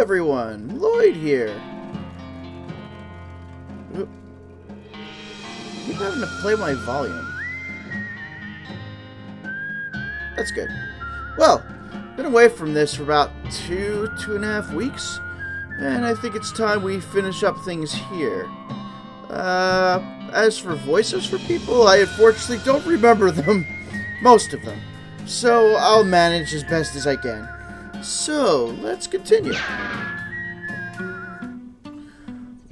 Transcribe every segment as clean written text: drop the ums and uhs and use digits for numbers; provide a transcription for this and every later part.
everyone, Lloyd here. Oop. I keep having to play my volume. That's good. Well, been away from this for about 2.5 weeks, and I think it's time we finish up things here. As for voices for people, I unfortunately don't remember them. Most of them. So I'll manage as best as I can. So, let's continue.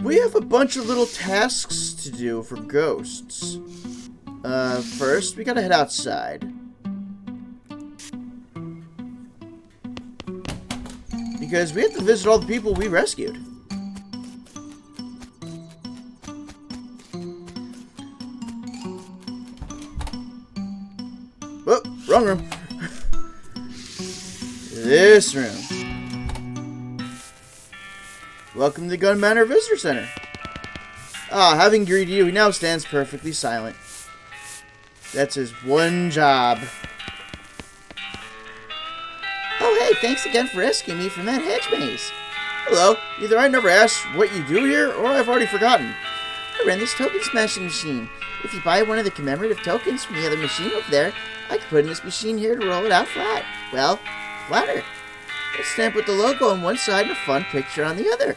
We have a bunch of little tasks to do for ghosts. First, we gotta head outside. Because we have to visit all the people we rescued. Oh, wrong room. This room. Welcome to the Gun Manor Visitor Center. Having greeted you, he now stands perfectly silent. That's his one job. Oh, hey, thanks again for rescuing me from that hedge maze. Hello. Either I never asked what you do here, or I've already forgotten. I ran this token smashing machine. If you buy one of the commemorative tokens from the other machine over there, I can put in this machine here to roll it out flat. Well, flatter. A stamp with the logo on one side and a fun picture on the other.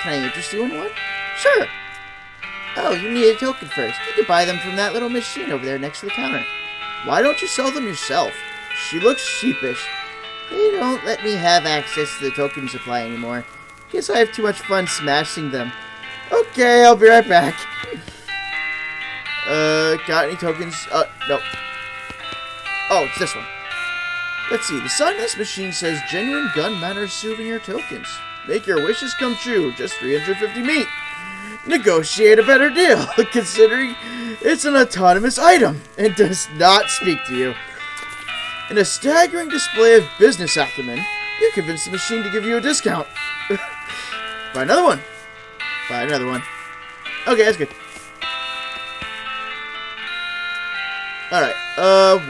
Can I interest you in one? Sure. Oh, you need a token first. You can buy them from that little machine over there next to the counter. Why don't you sell them yourself? She looks sheepish. They don't let me have access to the token supply anymore. Guess I have too much fun smashing them. Okay, I'll be right back. Got any tokens? No. Oh, it's this one. Let's see, the sign on this machine says Genuine Gun Manor Souvenir Tokens. Make your wishes come true, just 350 meat. Negotiate a better deal, considering it's an autonomous item and does not speak to you. In a staggering display of business acumen, you convince the machine to give you a discount. Buy another one. Buy another one. Okay, that's good. Alright,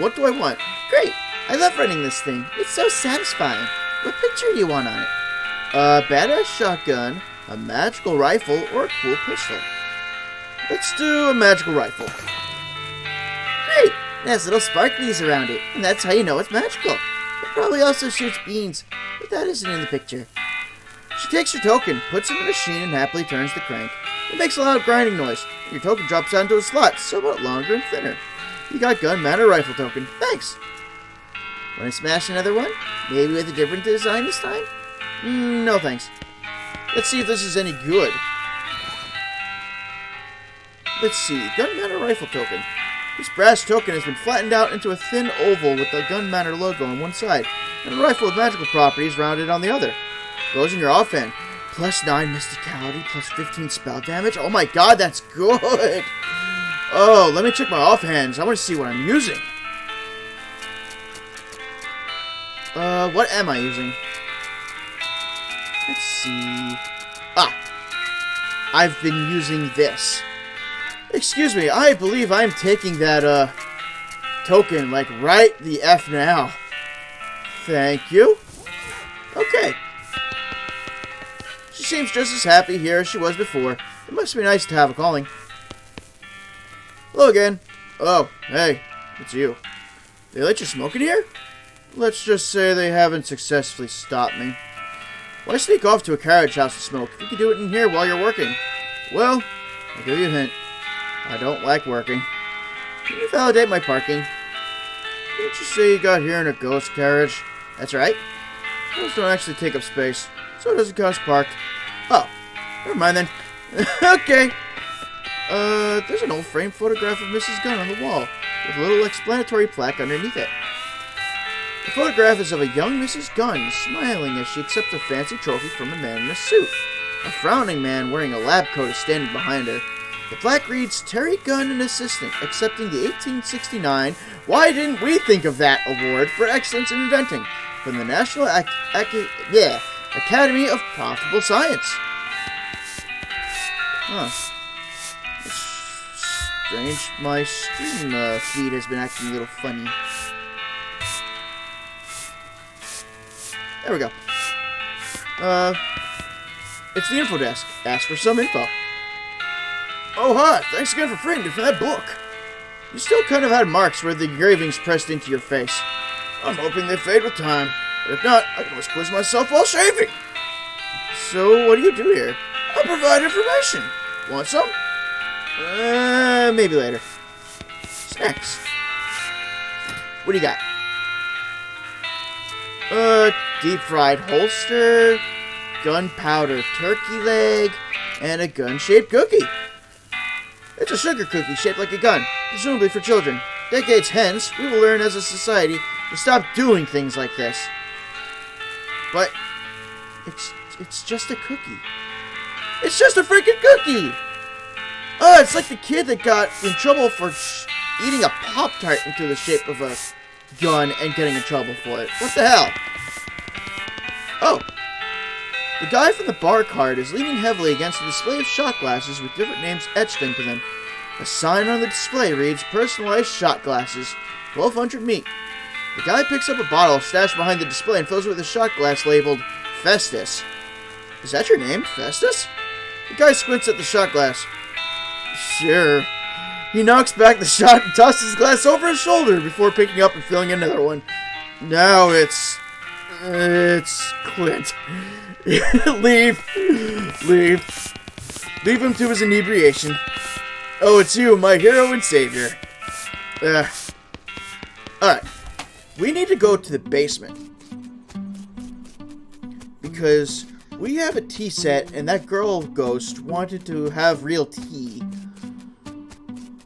what do I want? Great! I love running this thing. It's so satisfying. What picture do you want on it? A badass shotgun, a magical rifle, or a cool pistol? Let's do a magical rifle. Great! It has little sparklies around it, and that's how you know it's magical. It probably also shoots beans, but that isn't in the picture. She takes your token, puts it in the machine, and happily turns the crank. It makes a loud grinding noise. Your token drops down to a slot, somewhat longer and thinner. You got Gun Manor Rifle token. Thanks! Want to smash another one? Maybe with a different design this time? No thanks. Let's see if this is any good. Let's see. Gun Manor Rifle token. This brass token has been flattened out into a thin oval with the Gun Manor logo on one side, and a rifle with magical properties rounded on the other. Goes in your offhand. +9 mysticality, +15 spell damage. Oh my god, that's good! Oh, let me check my offhands. I want to see what I'm using. What am I using? Let's see. I've been using this. Excuse me, I believe I'm taking that, token, like, right the F now. Thank you. Okay. She seems just as happy here as she was before. It must be nice to have a calling. Hello again. Oh, hey, it's you. They let you smoke in here? Let's just say they haven't successfully stopped me. Why sneak off to a carriage house to smoke if you can do it in here while you're working? Well, I'll give you a hint. I don't like working. Can you validate my parking? Didn't you say you got here in a ghost carriage? That's right. Those don't actually take up space, so it doesn't cost parked. Oh, never mind then. Okay. There's an old framed photograph of Mrs. Gunn on the wall, with a little explanatory plaque underneath it. The photograph is of a young Mrs. Gunn smiling as she accepts a fancy trophy from a man in a suit. A frowning man wearing a lab coat is standing behind her. The plaque reads, Terry Gunn, an assistant, accepting the 1869 Why Didn't We Think of That Award for Excellence in Inventing from the National Academy of Profitable Science. Huh. That's strange. My Steam feed has been acting a little funny. There we go. It's the info desk. Ask for some info. Oh, hi. Thanks again for freeing me from that book. You still kind of had marks where the engravings pressed into your face. I'm hoping they fade with time. But if not, I can always quiz myself while shaving. So, what do you do here? I provide information. Want some? Maybe later. Snacks. What do you got? Deep-fried holster, gunpowder turkey leg, and a gun-shaped cookie. It's a sugar cookie shaped like a gun, presumably for children. Decades hence, we will learn as a society to stop doing things like this. But it's just a cookie. It's just a freaking cookie! Oh, it's like the kid that got in trouble for eating a Pop-Tart into the shape of a gun and getting in trouble for it. What the hell? Oh. The guy from the bar card is leaning heavily against a display of shot glasses with different names etched into them. A sign on the display reads, "Personalized shot glasses, 1200 meat." The guy picks up a bottle stashed behind the display and fills it with a shot glass labeled Festus. Is that your name, Festus? The guy squints at the shot glass. Sure. He knocks back the shot and tosses the glass over his shoulder before picking up and filling another one. Now it's Clint. Leave him to his inebriation. Oh, it's you, my hero and savior. Alright. We need to go to the basement. Because we have a tea set, and that girl ghost wanted to have real tea.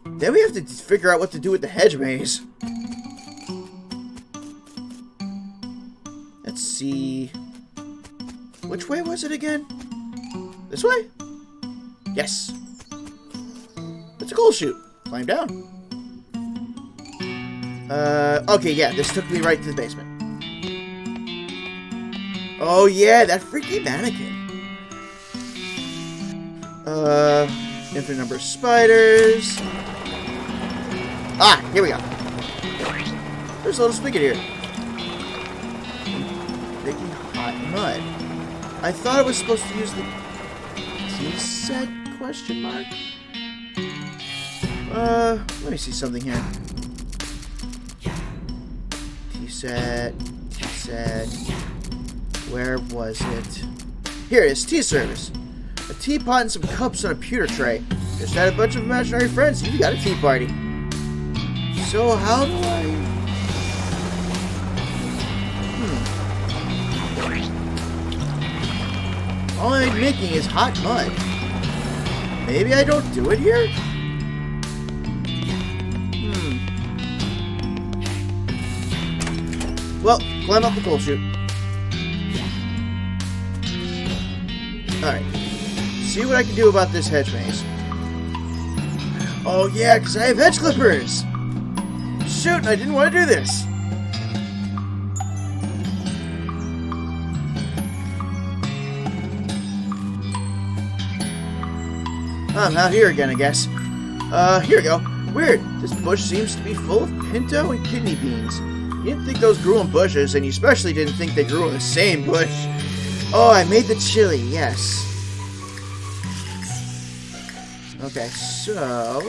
Then we have to figure out what to do with the hedge maze. Let's see. Which way was it again? This way? Yes. It's a coal chute. Climb down. Okay, yeah, this took me right to the basement. Oh, yeah, that freaky mannequin. Infinite number of spiders. Ah, here we go. There's a little spigot here. Making hot mud. I thought I was supposed to use the tea set question mark. Let me see something here. Tea set. Where was it? Here it is, tea service. A teapot and some cups on a pewter tray. Just had a bunch of imaginary friends. You got a tea party. So how do I... All I'm making is hot mud. Maybe I don't do it here? Well, climb up the coal chute. Alright. See what I can do about this hedge maze. Oh yeah, because I have hedge clippers! Shoot, I didn't want to do this! I'm out here again, I guess. Here we go. Weird. This bush seems to be full of pinto and kidney beans. You didn't think those grew on bushes, and you especially didn't think they grew on the same bush. Oh, I made the chili, yes. Okay, so...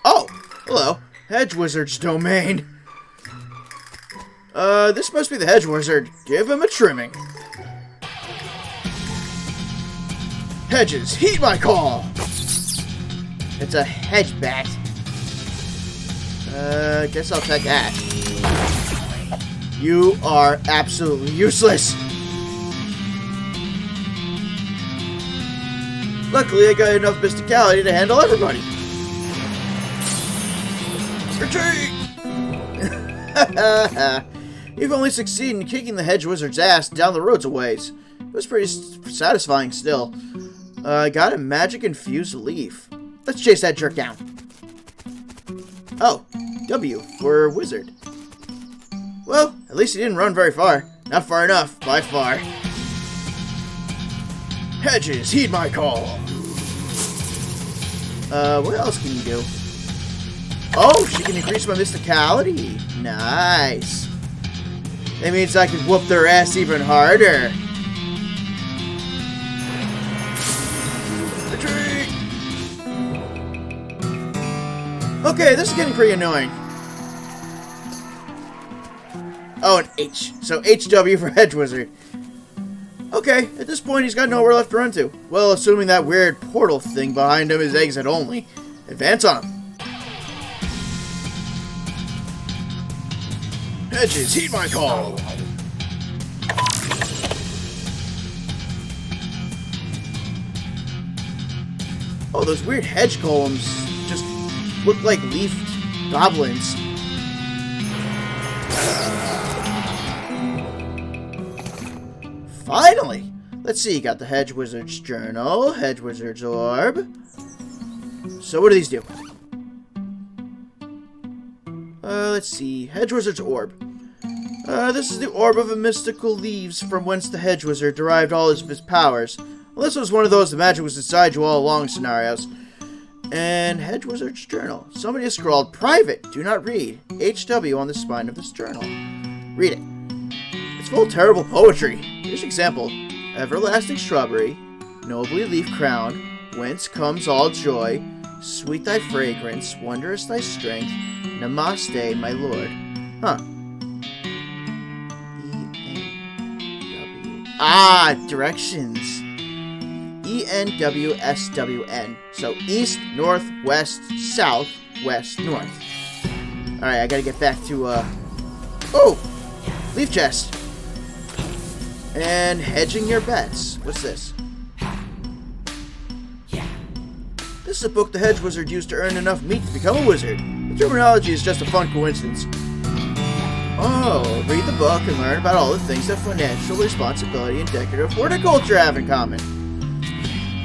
Oh! Hello. Hedge Wizard's domain. This must be the Hedge Wizard. Give him a trimming. Hedges, heed my call! It's a hedge bat. Guess I'll take that. You are absolutely useless. Luckily, I got enough mysticality to handle everybody. Retreat! You've only succeeded in kicking the Hedge Wizard's ass down the roads a ways. It was pretty satisfying still. I got a magic-infused leaf. Let's chase that jerk down. Oh, W for wizard. Well, at least he didn't run very far. Not far enough, by far. Hedges, heed my call. What else can you do? Oh, she can increase my mysticality. Nice. That means I can whoop their ass even harder. Retreat! Okay, this is getting pretty annoying. Oh, an H. So HW for Hedge Wizard. Okay, at this point he's got nowhere left to run to. Well, assuming that weird portal thing behind him is exit only. Advance on him. Hedges, heed my call. Oh, those weird hedge columns just look like leafed goblins. Finally! Let's see, got the Hedge Wizard's Journal, Hedge Wizard's Orb. So what do these do? Let's see, Hedge Wizard's Orb. This is the orb of a mystical leaves from whence the Hedge Wizard derived all of his powers. Well, this was one of those the magic was inside you all along scenarios. And Hedge Wizard's Journal. Somebody has scrawled, "Private, do not read." HW on the spine of this journal. Read it. It's full of terrible poetry. Here's an example. Everlasting shrubbery, nobly leaf-crowned, whence comes all joy, sweet thy fragrance, wondrous thy strength, namaste, my lord. Huh. E-N-W. Ah, directions. E-N-W-S-W-N. So east, north, west, south, west, north. Alright, I gotta get back to, oh! Leaf chest. And hedging your bets. What's this? This is a book the Hedge Wizard used to earn enough meat to become a wizard. The terminology is just a fun coincidence. Oh, read the book and learn about all the things that financial responsibility and decorative horticulture have in common.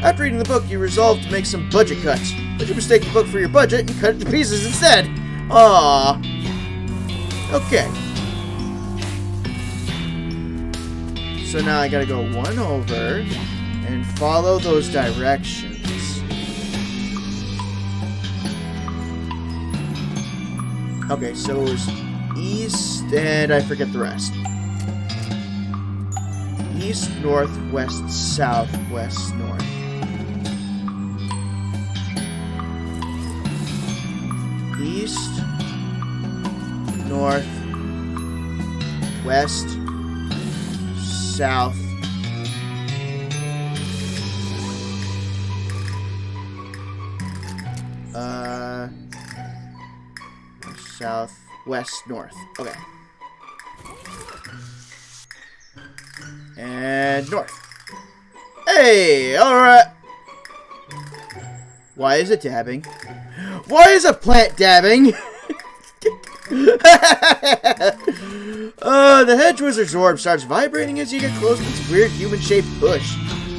After reading the book, you resolve to make some budget cuts, but you mistake the book for your budget and cut it to pieces instead. Aww. Okay. So now I gotta go one over and follow those directions. Okay, so it was east, and I forget the rest. East, north, west, south, west, north. East, north, west, south, south, west, north. Okay. And north. Hey, alright. Why is it dabbing? Why is a plant dabbing? The Hedge Wizard's orb starts vibrating as you get close to this weird human-shaped bush.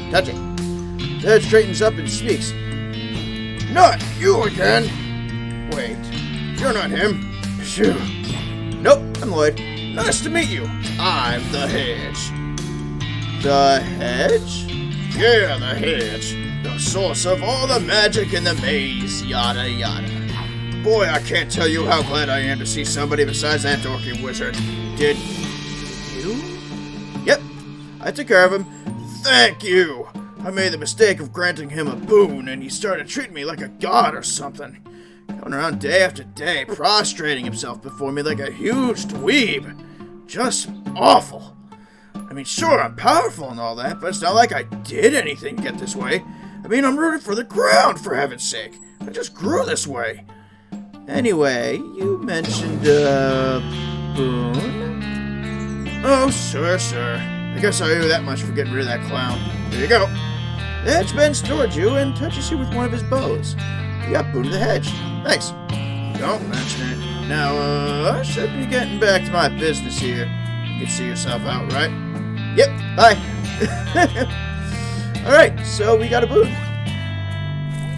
Touch it. The Hedge straightens up and speaks. Not you again. Wait, you're not him. Phew. Nope, I'm Lloyd. Nice to meet you. I'm the Hedge. The Hedge? Yeah, the Hedge. The source of all the magic in the maze, yada yada. Boy, I can't tell you how glad I am to see somebody besides that dorky wizard. Did you? Yep, I took care of him. Thank you. I made the mistake of granting him a boon, and he started treating me like a god or something. Coming around day after day, prostrating himself before me like a huge dweeb. Just awful. I mean, sure, I'm powerful and all that, but it's not like I did anything to get this way. I mean, I'm rooted for the ground, for heaven's sake. I just grew this way. Anyway, you mentioned, boon? Oh, sure. I guess I owe you that much for getting rid of that clown. There you go. The Hedge bends towards you and touches you with one of his bows. You got Boon of the Hedge. Thanks. Don't mention it. Now, I should be getting back to my business here. You can see yourself out, right? Yep, bye. Alright, so we got a boon.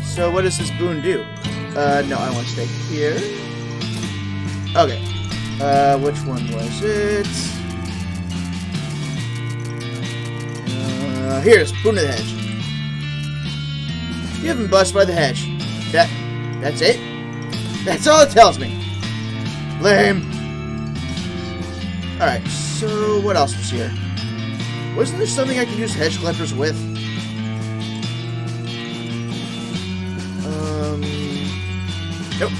So what does this boon do? No, I want to stay here. Okay. Which one was it? Here's Boon of the Hedge. You have been busted by the Hedge. That's it? That's all it tells me. Lame. Alright, So, what else was here? Wasn't there something I could use hedge clippers with? Nope.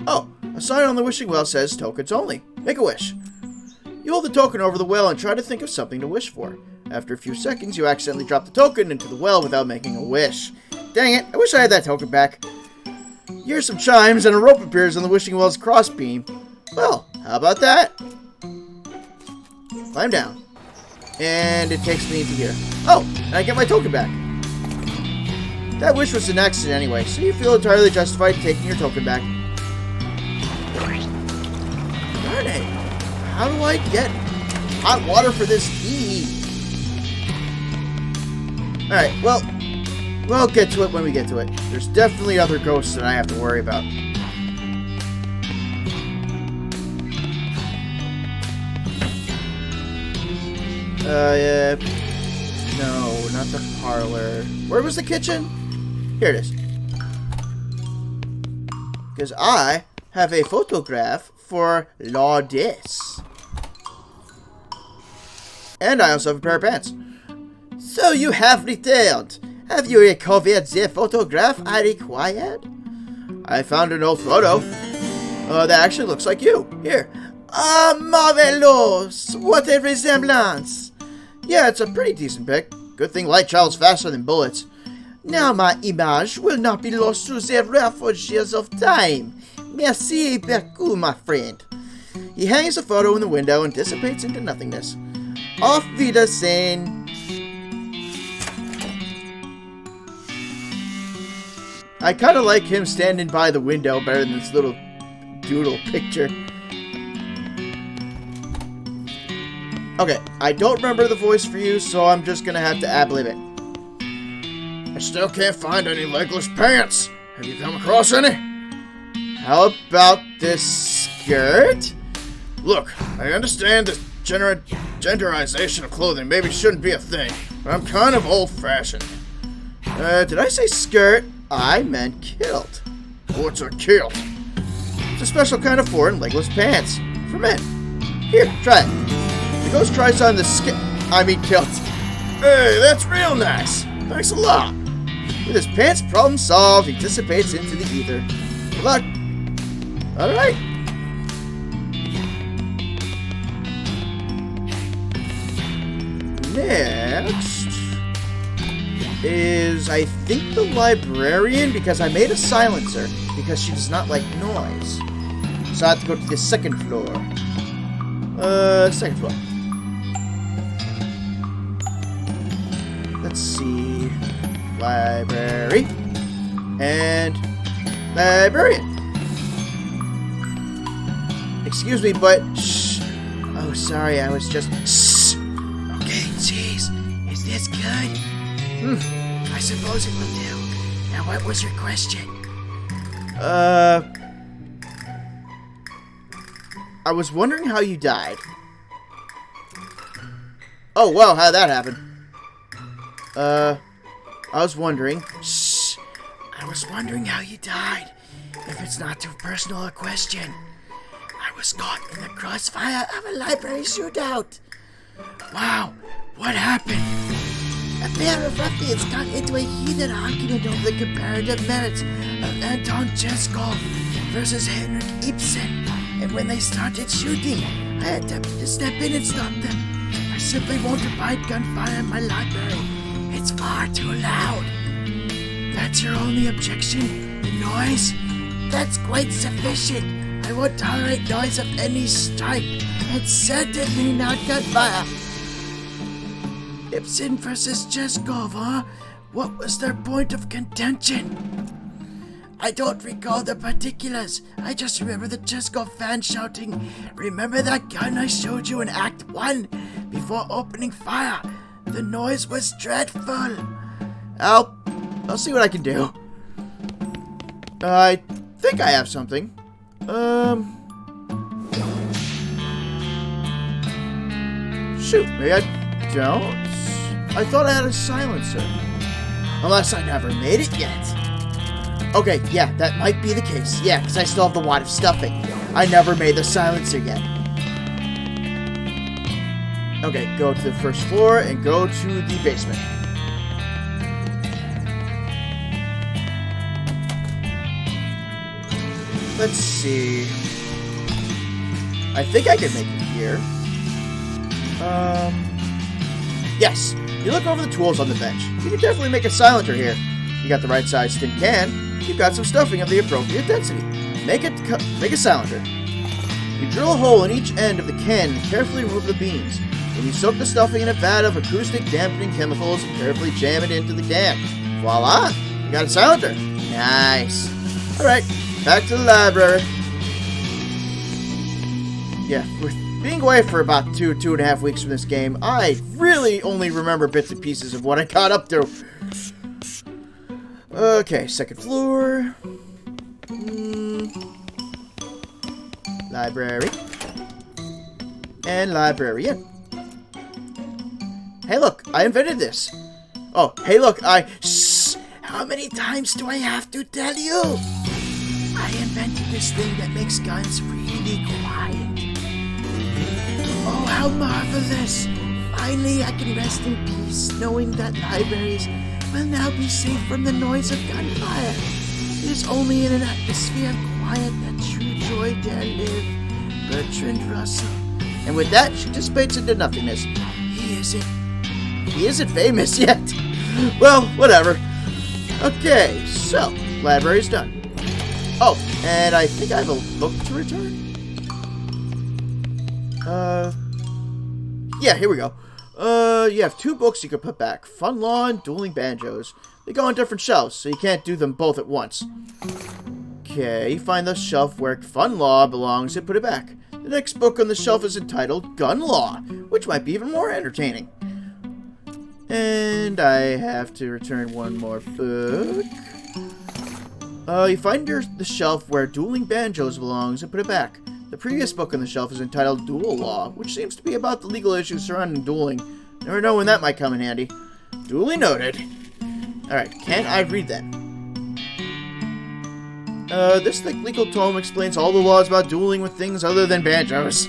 Oh, a sign on the wishing well says tokens only. Make a wish. You hold the token over the well and try to think of something to wish for. After a few seconds, you accidentally drop the token into the well without making a wish. Dang it, I wish I had that token back. You hear some chimes and a rope appears on the wishing well's crossbeam. Well, how about that? Climb down. And it takes me into here. Oh, and I get my token back. That wish was an accident anyway, so you feel entirely justified in taking your token back. Darn it. How do I get hot water for this tea? Alright, well, we'll get to it when we get to it. There's definitely other ghosts that I have to worry about. No, not the parlor. Where was the kitchen? Here it is. Because I have a photograph for Lourdes. And I also have a pair of pants. So you have returned. Have you recovered the photograph I required? I found an old photo. That actually looks like you. Here. Ah, marvelous! What a resemblance! Yeah, it's a pretty decent pic. Good thing light travels faster than bullets. Now my image will not be lost to the refuges of time. Merci beaucoup, my friend. He hangs the photo in the window and dissipates into nothingness. Auf Wiedersehen. I kind of like him standing by the window better than this little doodle picture. Okay, I don't remember the voice for you, so I'm just gonna have to ad-lib it. I still can't find any legless pants. Have you come across any? How about this skirt? Look, I understand that genderization of clothing maybe shouldn't be a thing, but I'm kind of old-fashioned. Did I say skirt? I meant kilt. What's a kilt? It's a special kind of foreign legless pants for men. Here, try it. The ghost tries on the kilt. Hey, that's real nice. Thanks a lot. With his pants problem solved, he dissipates into the ether. Good luck. Alright. Next is, I think, the librarian, because I made a silencer, because she does not like noise. So I have to go to the second floor. Second floor. Let's see. Library. And librarian. Excuse me, but shh. Oh, sorry, I was just shh. Okay, jeez. Is this good? I suppose it will do. Now, what was your question? I was wondering how you died. Oh, wow, how'd that happen? I was wondering. Shh! I was wondering how you died. If it's not too personal a question. I was caught in the crossfire of a library shootout. Wow, what happened? A pair of ruffians got into a heated argument over the comparative merits of Anton Chekhov versus Henrik Ibsen. And when they started shooting, I attempted to step in and stop them. I simply won't abide gunfire in my library. It's far too loud. That's your only objection? The noise? That's quite sufficient. I won't tolerate noise of any stripe, and certainly not gunfire. Ibsen versus Chekhov, huh? What was their point of contention? I don't recall the particulars. I just remember the Chekhov fan shouting, "Remember that gun I showed you in Act 1 before opening fire? The noise was dreadful." I'll see what I can do. I think I have something. Shoot, maybe I don't. I thought I had a silencer. Unless I never made it yet. Okay, yeah, that might be the case. Yeah, because I still have the wad of stuffing. I never made the silencer yet. Okay, go to the first floor and go to the basement. Let's see. I think I can make it here. Yes. You look over the tools on the bench. You can definitely make a silencer here. You got the right size tin can. You've got some stuffing of the appropriate density. Make a silencer. You drill a hole in each end of the can and carefully remove the beans. Then you soak the stuffing in a vat of acoustic dampening chemicals and carefully jam it into the can. Voila! You got a silencer. Nice. Alright, back to the library. Yeah, with being away for about 2.5 weeks from this game, I really only remember bits and pieces of what I got up to. Okay, second floor. Library. And librarian. Hey look, I invented this. Oh, hey look, Shh! How many times do I have to tell you? I invented this thing that makes guns really quiet. Oh, how marvelous! Finally, I can rest in peace, knowing that libraries will now be safe from the noise of gunfire. It is only in an atmosphere of quiet that true joy dare live. Bertrand Russell. And with that, she dissipates into nothingness. He isn't famous yet. Well, whatever. Okay, so, library's done. Oh, and I think I have a book to return. Yeah, here we go. You have 2 books you can put back. Fun Law and Dueling Banjos. They go on different shelves, so you can't do them both at once. Okay, find the shelf where Fun Law belongs and put it back. The next book on the shelf is entitled Gun Law, which might be even more entertaining. And I have to return one more book. You find the shelf where Dueling Banjos belongs and put it back. The previous book on the shelf is entitled Duel Law, which seems to be about the legal issues surrounding dueling. Never know when that might come in handy. Duly noted. Alright, can I read that? This thick legal tome explains all the laws about dueling with things other than banjos.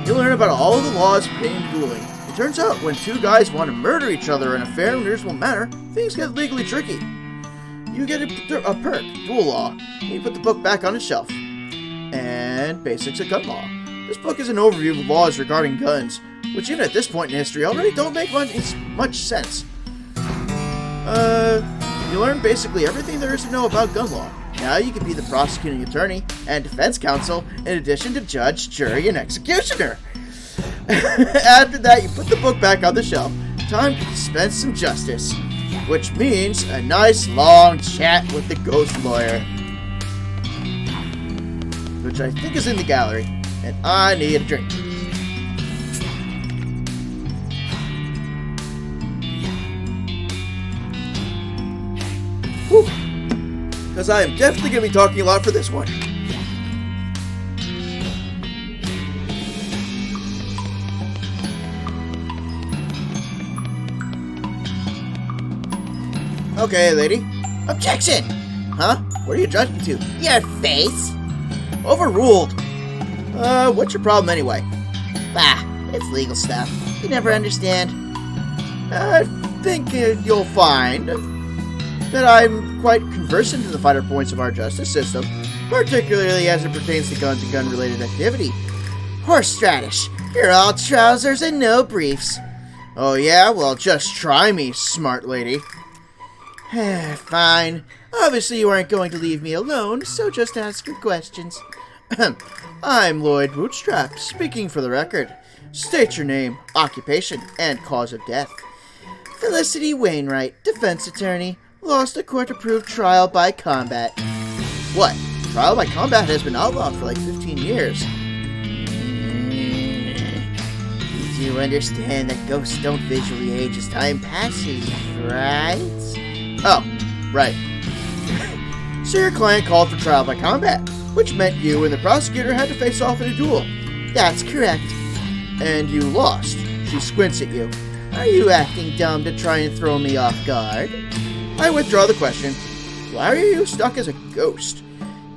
You'll learn about all of the laws pertaining to dueling. It turns out when 2 guys want to murder each other in a fair and reasonable manner, things get legally tricky. You get a perk, Duel Law, and you put the book back on its shelf. And Basics of Gun Law. This book is an overview of laws regarding guns, which even at this point in history already don't make much sense. You learn basically everything there is to know about gun law. Now you can be the prosecuting attorney and defense counsel in addition to judge, jury, and executioner. After that, you put the book back on the shelf. Time to dispense some justice. Which means a nice long chat with the ghost lawyer. Which I think is in the gallery. And I need a drink. Whew. Because I am definitely going to be talking a lot for this one. Okay, lady. Objection! Huh? What are you judging to? Your face! Overruled. What's your problem anyway? Bah, it's legal stuff. You never understand. I think you'll find that I'm quite conversant in the finer points of our justice system, particularly as it pertains to guns and gun-related activity. Horseradish, you're all trousers and no briefs. Oh yeah? Well, just try me, smart lady. Fine. Obviously you aren't going to leave me alone, so just ask your questions. I'm Lloyd Bootstrap, speaking for the record. State your name, occupation, and cause of death. Felicity Wainwright, defense attorney. Lost a court-approved trial by combat. What? Trial by combat has been outlawed for like 15 years. You do understand that ghosts don't visually age as time passes, right? Oh, right. So your client called for trial by combat, which meant you and the prosecutor had to face off in a duel. That's correct. And you lost. She squints at you. Are you acting dumb to try and throw me off guard? I withdraw the question. Why are you stuck as a ghost?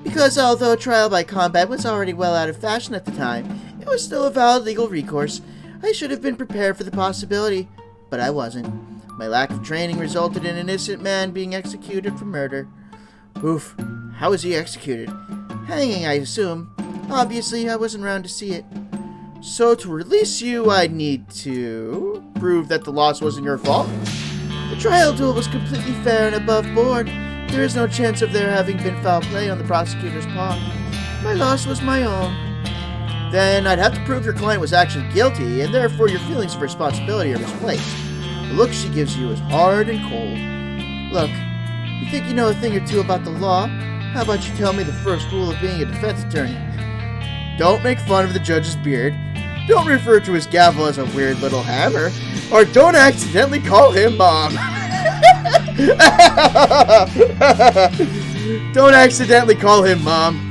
Because although trial by combat was already well out of fashion at the time, it was still a valid legal recourse. I should have been prepared for the possibility, but I wasn't. My lack of training resulted in an innocent man being executed for murder. Oof. How was he executed? Hanging, I assume. Obviously, I wasn't around to see it. So to release you, I need to prove that the loss wasn't your fault? The trial duel was completely fair and above board. There is no chance of there having been foul play on the prosecutor's part. My loss was my own. Then I'd have to prove your client was actually guilty, and therefore your feelings of responsibility are misplaced. The look she gives you is hard and cold. Look, you think you know a thing or two about the law? How about you tell me the first rule of being a defense attorney? Don't make fun of the judge's beard. Don't refer to his gavel as a weird little hammer. Or don't accidentally call him Mom. Don't accidentally call him Mom.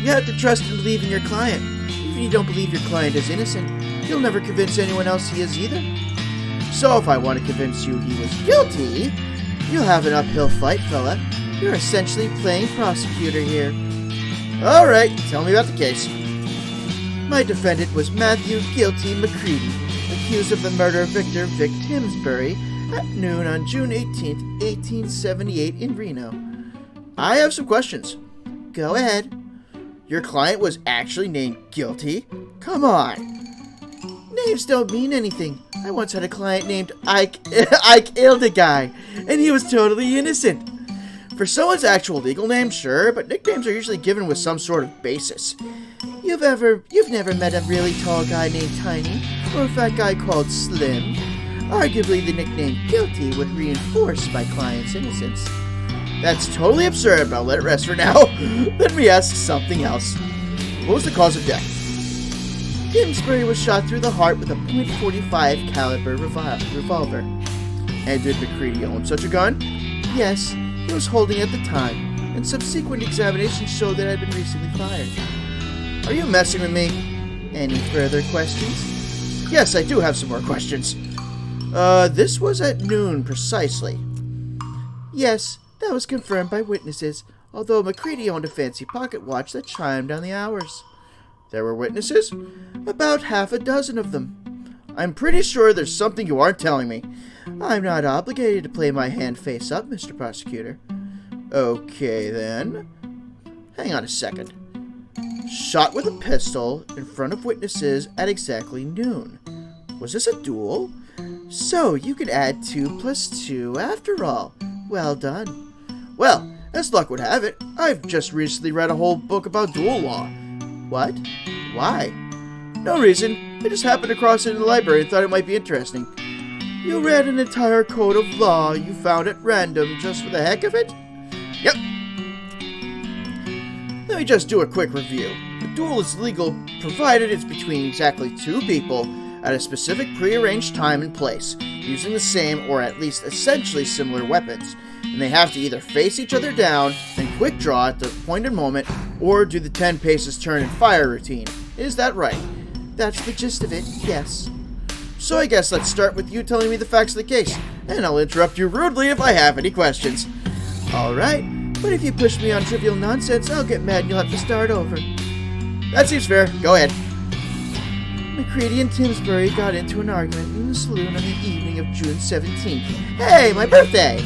You have to trust and believe in your client. Even if you don't believe your client is innocent, you'll never convince anyone else he is either. So if I want to convince you he was guilty, you'll have an uphill fight, fella. You're essentially playing prosecutor here. Alright, tell me about the case. My defendant was Matthew Guilty McCready, accused of the murder of Victor Vic Timsbury at noon on June 18th, 1878 in Reno. I have some questions. Go ahead. Your client was actually named Guilty? Come on. Names don't mean anything. I once had a client named Ike Ildeguy, and he was totally innocent. For someone's actual legal name, sure, but nicknames are usually given with some sort of basis. You've never met a really tall guy named Tiny, or a fat guy called Slim. Arguably, the nickname Guilty would reinforce my client's innocence. That's totally absurd, but I'll let it rest for now. Let me ask something else. What was the cause of death? Timsbury was shot through the heart with a .45 caliber revolver. And did McCready own such a gun? Yes, he was holding it at the time, and subsequent examinations showed that it had been recently fired. Are you messing with me? Any further questions? Yes, I do have some more questions. This was at noon precisely. Yes, that was confirmed by witnesses, although McCready owned a fancy pocket watch that chimed down the hours. There were witnesses? About half a dozen of them. I'm pretty sure there's something you aren't telling me. I'm not obligated to play my hand face up, Mr. Prosecutor. Okay, then. Hang on a second. Shot with a pistol in front of witnesses at exactly noon. Was this a duel? So, you could add 2 plus 2 after all. Well done. Well, as luck would have it, I've just recently read a whole book about duel law. What? Why? No reason. I just happened across it in the library and thought it might be interesting. You read an entire code of law you found at random just for the heck of it? Yep. Let me just do a quick review. A duel is legal provided it's between exactly 2 people at a specific prearranged time and place, using the same or at least essentially similar weapons. And they have to either face each other down and quick draw at the appointed moment, or do the 10 paces turn and fire routine. Is that right? That's the gist of it, yes. So I guess let's start with you telling me the facts of the case, and I'll interrupt you rudely if I have any questions. Alright, but if you push me on trivial nonsense, I'll get mad and you'll have to start over. That seems fair. Go ahead. McCready and Timsbury got into an argument in the saloon on the evening of June 17th. Hey, my birthday!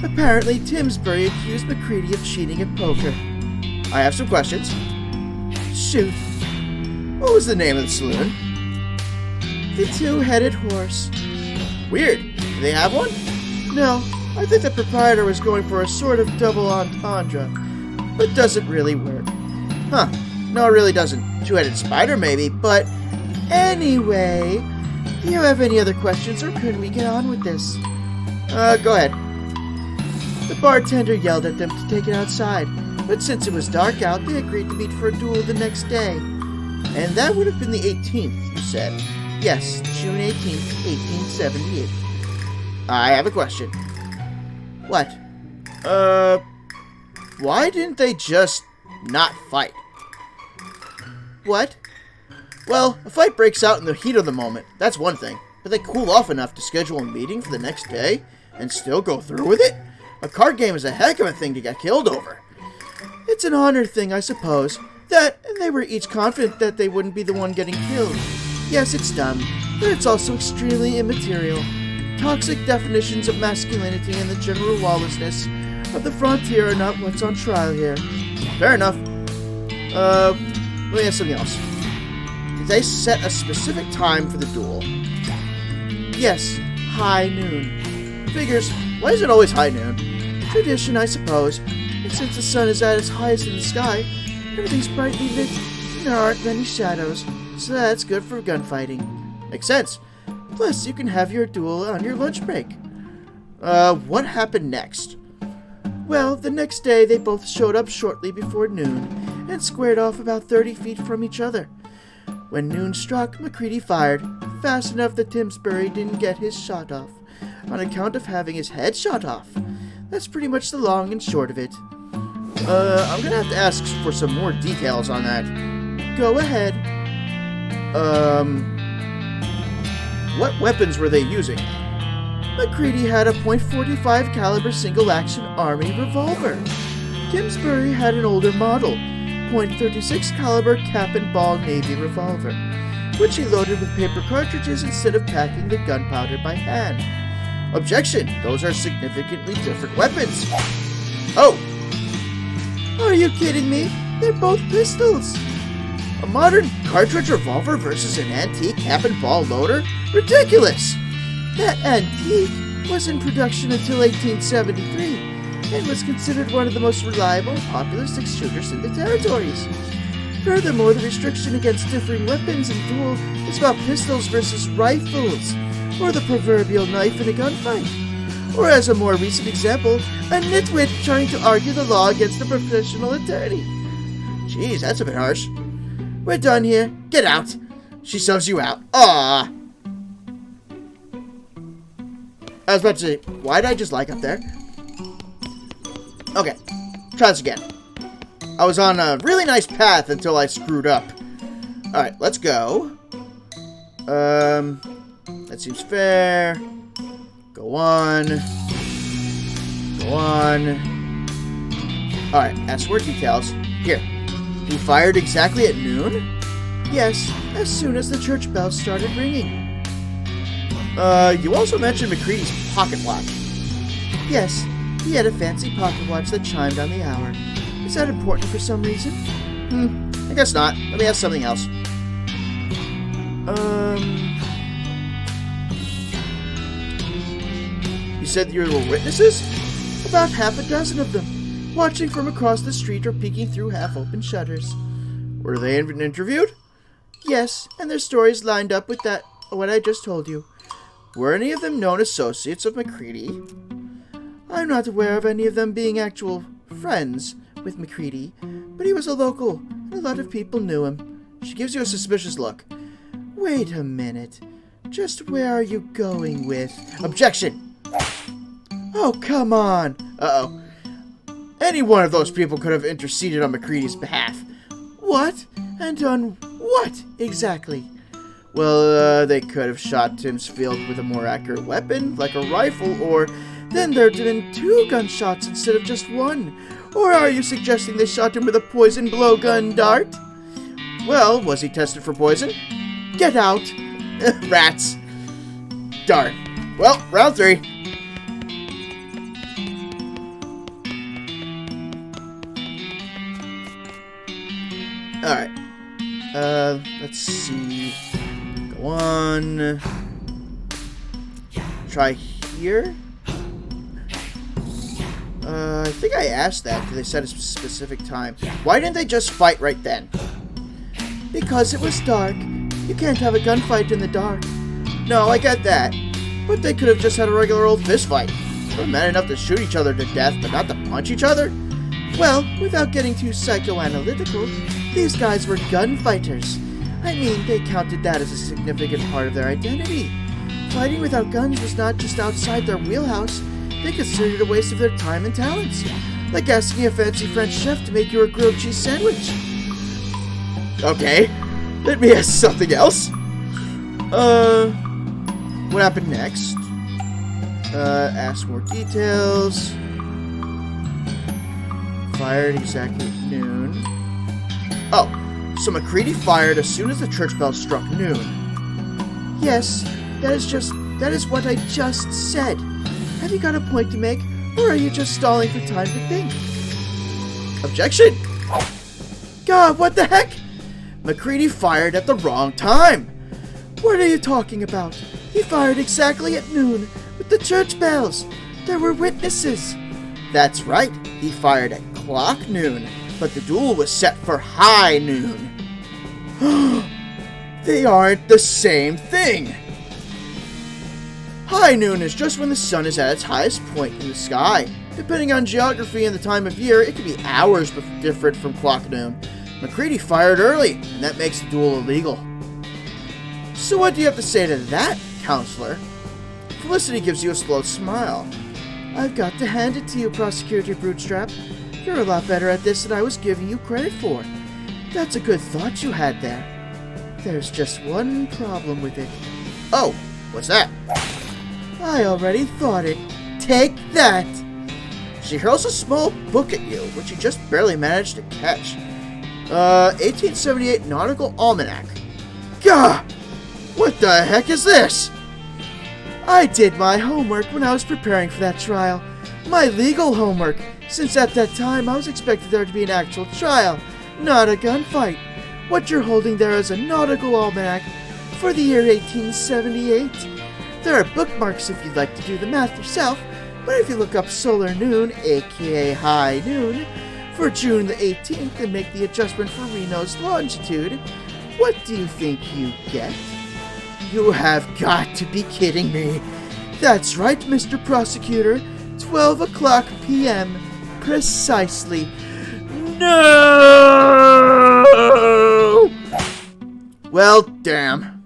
Apparently, Timsbury accused McCready of cheating at poker. I have some questions. Shoot. What was the name of the saloon? The Two-Headed Horse. Weird. Do they have one? No, I think the proprietor was going for a sort of double entendre, but doesn't really work. Huh. No, it really doesn't. Two-headed spider, maybe, but... Anyway, do you have any other questions, or could we get on with this? Go ahead. The bartender yelled at them to take it outside, but since it was dark out, they agreed to meet for a duel the next day. And that would have been the 18th, you said? Yes, June 18th, 1878. I have a question. What? Why didn't they just not fight? What? Well, a fight breaks out in the heat of the moment. That's one thing. But they cool off enough to schedule a meeting for the next day and still go through with it? A card game is a heck of a thing to get killed over. It's an honor thing, I suppose. That they were each confident that they wouldn't be the one getting killed. Yes, it's dumb, but it's also extremely immaterial. Toxic definitions of masculinity and the general lawlessness of the frontier are not what's on trial here. Fair enough. Let me ask something else. Did they set a specific time for the duel? Yes, high noon. Figures. Why is it always high noon? Tradition, I suppose. And since the sun is at its highest in the sky, everything's brightly lit, and there aren't many shadows, so that's good for gunfighting. Makes sense. Plus, you can have your duel on your lunch break. What happened next? Well, the next day they both showed up shortly before noon and squared off about 30 feet from each other. When noon struck, McCready fired, fast enough that Timsbury didn't get his shot off, on account of having his head shot off. That's pretty much the long and short of it. I'm gonna have to ask for some more details on that. Go ahead. What weapons were they using? McCready had a .45 caliber single-action Army revolver. Timsbury had an older model, .36 caliber cap and ball Navy revolver, which he loaded with paper cartridges instead of packing the gunpowder by hand. Objection! Those are significantly different weapons. Oh! Are you kidding me? They're both pistols. A modern cartridge revolver versus an antique cap and ball loader? Ridiculous! That antique was in production until 1873 and was considered one of the most reliable and popular six-shooters in the territories. Furthermore, the restriction against differing weapons in duel is about pistols versus rifles, or the proverbial knife in a gunfight. Or as a more recent example, a nitwit trying to argue the law against a professional attorney. Jeez, that's a bit harsh. We're done here. Get out! She subs you out. Ah. I was about to say, why did I just like up there? Okay, try this again. I was on a really nice path until I screwed up. Alright, let's go. That seems fair. Go on. Go on. Alright, ask more details. Here. He fired exactly at noon? Yes, as soon as the church bells started ringing. You also mentioned McCready's pocket watch. Yes, he had a fancy pocket watch that chimed on the hour. Is that important for some reason? I guess not. Let me ask something else. You said you were witnesses? About half a dozen of them, watching from across the street or peeking through half-open shutters. Were they interviewed? Yes, and their stories lined up with what I just told you. Were any of them known associates of McCready? I'm not aware of any of them being actual friends with McCready, but he was a local, and a lot of people knew him. She gives you a suspicious look. Wait a minute. Just where are you going with... Objection! Oh, come on! Uh-oh. Any one of those people could have interceded on McCready's behalf. What? And done what, exactly? Well, they could have shot Timsfield with a more accurate weapon, like a rifle, or... Then there'd been 2 gunshots instead of just 1. Or are you suggesting they shot him with a poison blowgun dart? Well, was he tested for poison? Get out! Rats. Darn. Well, round 3. Alright. Let's see. Go on. Try here. I think I asked that because they said a specific time. Why didn't they just fight right then? Because it was dark. You can't have a gunfight in the dark. No, I get that. But they could have just had a regular old fist fight. They were mad enough to shoot each other to death, but not to punch each other? Well, without getting too psychoanalytical, these guys were gunfighters. I mean, they counted that as a significant part of their identity. Fighting without guns was not just outside their wheelhouse. They considered it a waste of their time and talents. Like asking a fancy French chef to make you a grilled cheese sandwich. Okay, let me ask something else. What happened next? Ask more details. fired exactly at noon. Oh, so McCready fired as soon as the church bell struck noon. Yes, that is what I just said. Have you got a point to make, or are you just stalling for time to think? Objection! God, what the heck? McCready fired at the wrong time. What are you talking about? He fired exactly at noon, with the church bells. There were witnesses. That's right, he fired at clock noon, but the duel was set for high noon. They aren't the same thing. High noon is just when the sun is at its highest point in the sky. Depending on geography and the time of year, it could be hours different from clock noon. McCready fired early, and that makes the duel illegal. So what do you have to say to that, counselor? Felicity gives you a slow smile. I've got to hand it to you, Prosecutor Broodstrap. You're a lot better at this than I was giving you credit for. That's a good thought you had there. There's just one problem with it. Oh, what's that? I already thought it. Take that! She hurls a small book at you, which you just barely managed to catch. 1878 Nautical Almanac. Gah! What the heck is this? I did my homework when I was preparing for that trial. My legal homework, since at that time I was expected there to be an actual trial, not a gunfight. What you're holding there is a nautical almanac for the year 1878. There are bookmarks if you'd like to do the math yourself, but if you look up solar noon, aka high noon, for June the 18th and make the adjustment for Reno's longitude, what do you think you get? You have got to be kidding me. That's right, Mr. Prosecutor. 12 o'clock p.m. Precisely. No! Well, damn.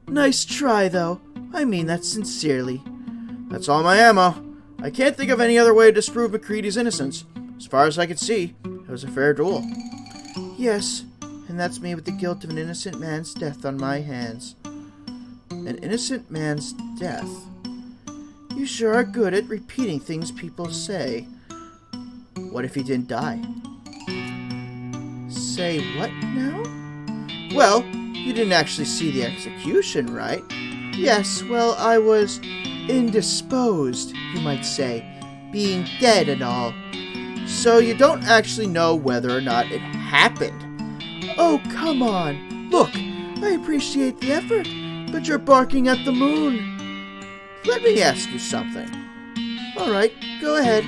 Nice try, though. I mean that sincerely. That's all my ammo. I can't think of any other way to disprove McCready's innocence. As far as I could see, it was a fair duel. Yes, and that's me with the guilt of an innocent man's death on my hands. An innocent man's death? You sure are good at repeating things people say. What if he didn't die? Say what now? Well, you didn't actually see the execution, right? Yes, well, I was indisposed, you might say, being dead and all. So you don't actually know whether or not it happened. Oh, come on. Look, I appreciate the effort, but you're barking at the moon. Let me ask you something. All right, go ahead.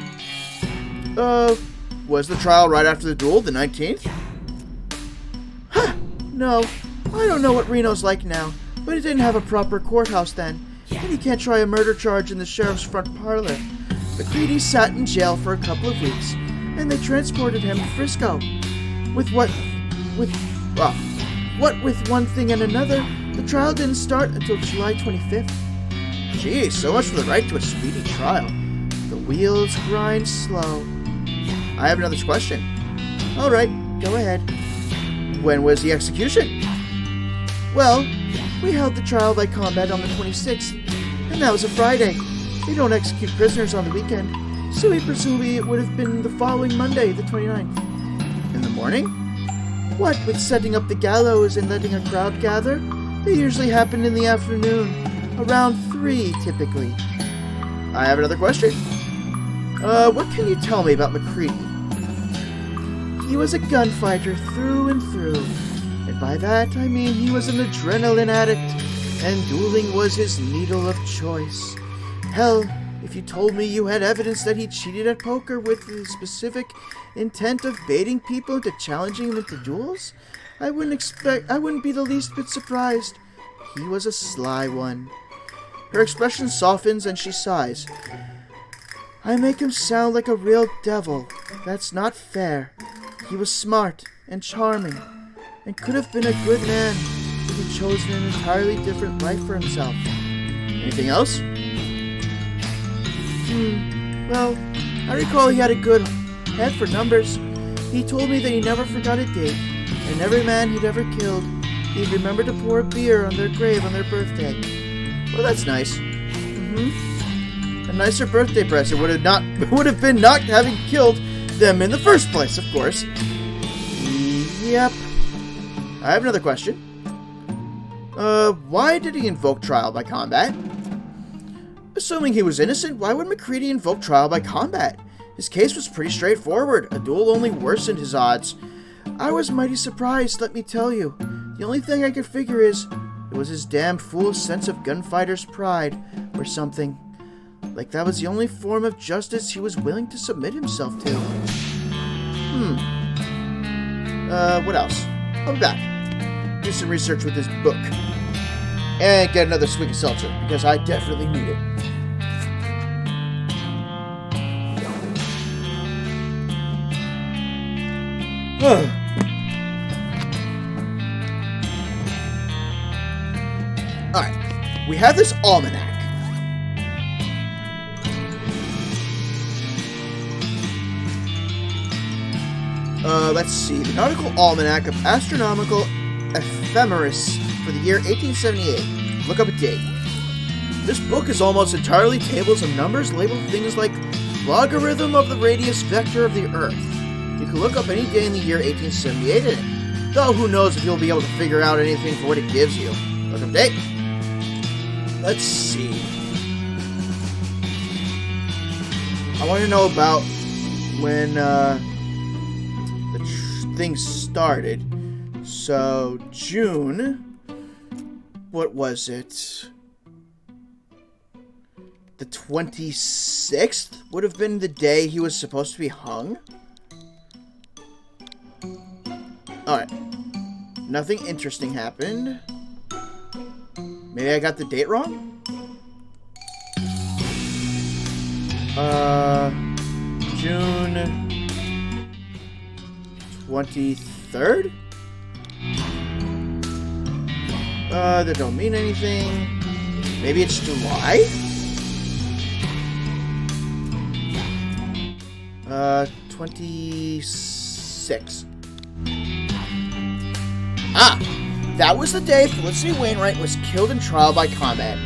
Was the trial right after the duel, the 19th? Huh, no. I don't know what Reno's like now, but he didn't have a proper courthouse then, and he can't try a murder charge in the sheriff's front parlor. McCready sat in jail for a couple of weeks, and they transported him to Frisco. With one thing and another, the trial didn't start until July 25th. Gee, so much for the right to a speedy trial. The wheels grind slow. I have another question. All right, go ahead. When was the execution? Well, we held the trial by combat on the 26th, and that was a Friday. They don't execute prisoners on the weekend, so we presume it would have been the following Monday, the 29th. In the morning? What, with setting up the gallows and letting a crowd gather? They usually happen in the afternoon, around 3 typically. I have another question. What can you tell me about McCready? He was a gunfighter through and through, and by that I mean he was an adrenaline addict, and dueling was his needle of choice. Hell, if you told me you had evidence that he cheated at poker with the specific intent of baiting people into challenging him into duels, I wouldn't be the least bit surprised. He was a sly one. Her expression softens and she sighs. I make him sound like a real devil. That's not fair. He was smart and charming, and could have been a good man if he'd chosen an entirely different life for himself. Anything else? Well, I recall he had a good head for numbers. He told me that he never forgot a date, and every man he'd ever killed, he'd remember to pour a beer on their grave on their birthday. Well, that's nice. A nicer birthday present would have been not having killed them in the first place, of course. Yep. I have another question. Why did he invoke trial by combat? Assuming he was innocent, why would McCready invoke trial by combat? His case was pretty straightforward. A duel only worsened his odds. I was mighty surprised, let me tell you. The only thing I could figure is, it was his damn foolish sense of gunfighter's pride, or something. Like that was the only form of justice he was willing to submit himself to. What else? I'll be back. Do some research with this book. And get another swig of seltzer, because I definitely need it. Alright, we have this almanac. Let's see. The Nautical Almanac of Astronomical Ephemeris for the year 1878. Look up a date. This book is almost entirely tables of numbers labeled things like logarithm of the radius vector of the Earth. You can look up any day in the year 1878 in it. Though who knows if you'll be able to figure out anything for what it gives you. Look up date. Let's see. I want to know about when things started. So, June, what was it? The 26th would have been the day he was supposed to be hung? Alright. Nothing interesting happened. Maybe I got the date wrong? June 23rd? That don't mean anything. Maybe it's July? 26. Ah! That was the day Felicity Wainwright was killed in trial by combat.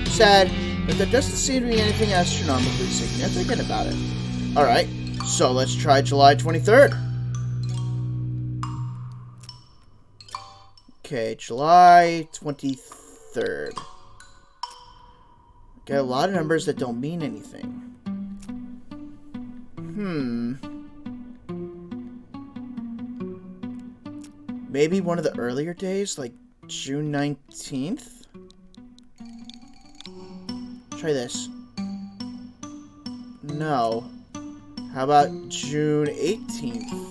Sad, but there doesn't seem to be anything astronomically significant about it. Alright, so let's try July 23rd. Okay, July 23rd. Got a lot of numbers that don't mean anything. Maybe one of the earlier days, like June 19th? Try this. No. How about June 18th?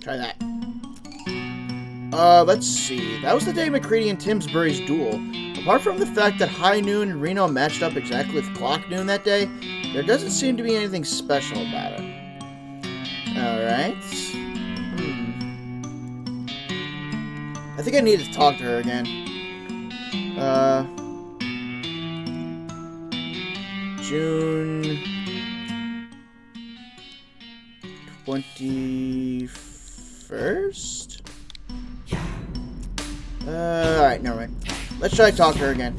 Try that. Let's see. That was the day McCready and Timsbury's duel. Apart from the fact that High Noon and Reno matched up exactly with Clock Noon that day, there doesn't seem to be anything special about it. Alright. I think I need to talk to her again. June 21st? Alright, never mind. Let's try to talk to her again.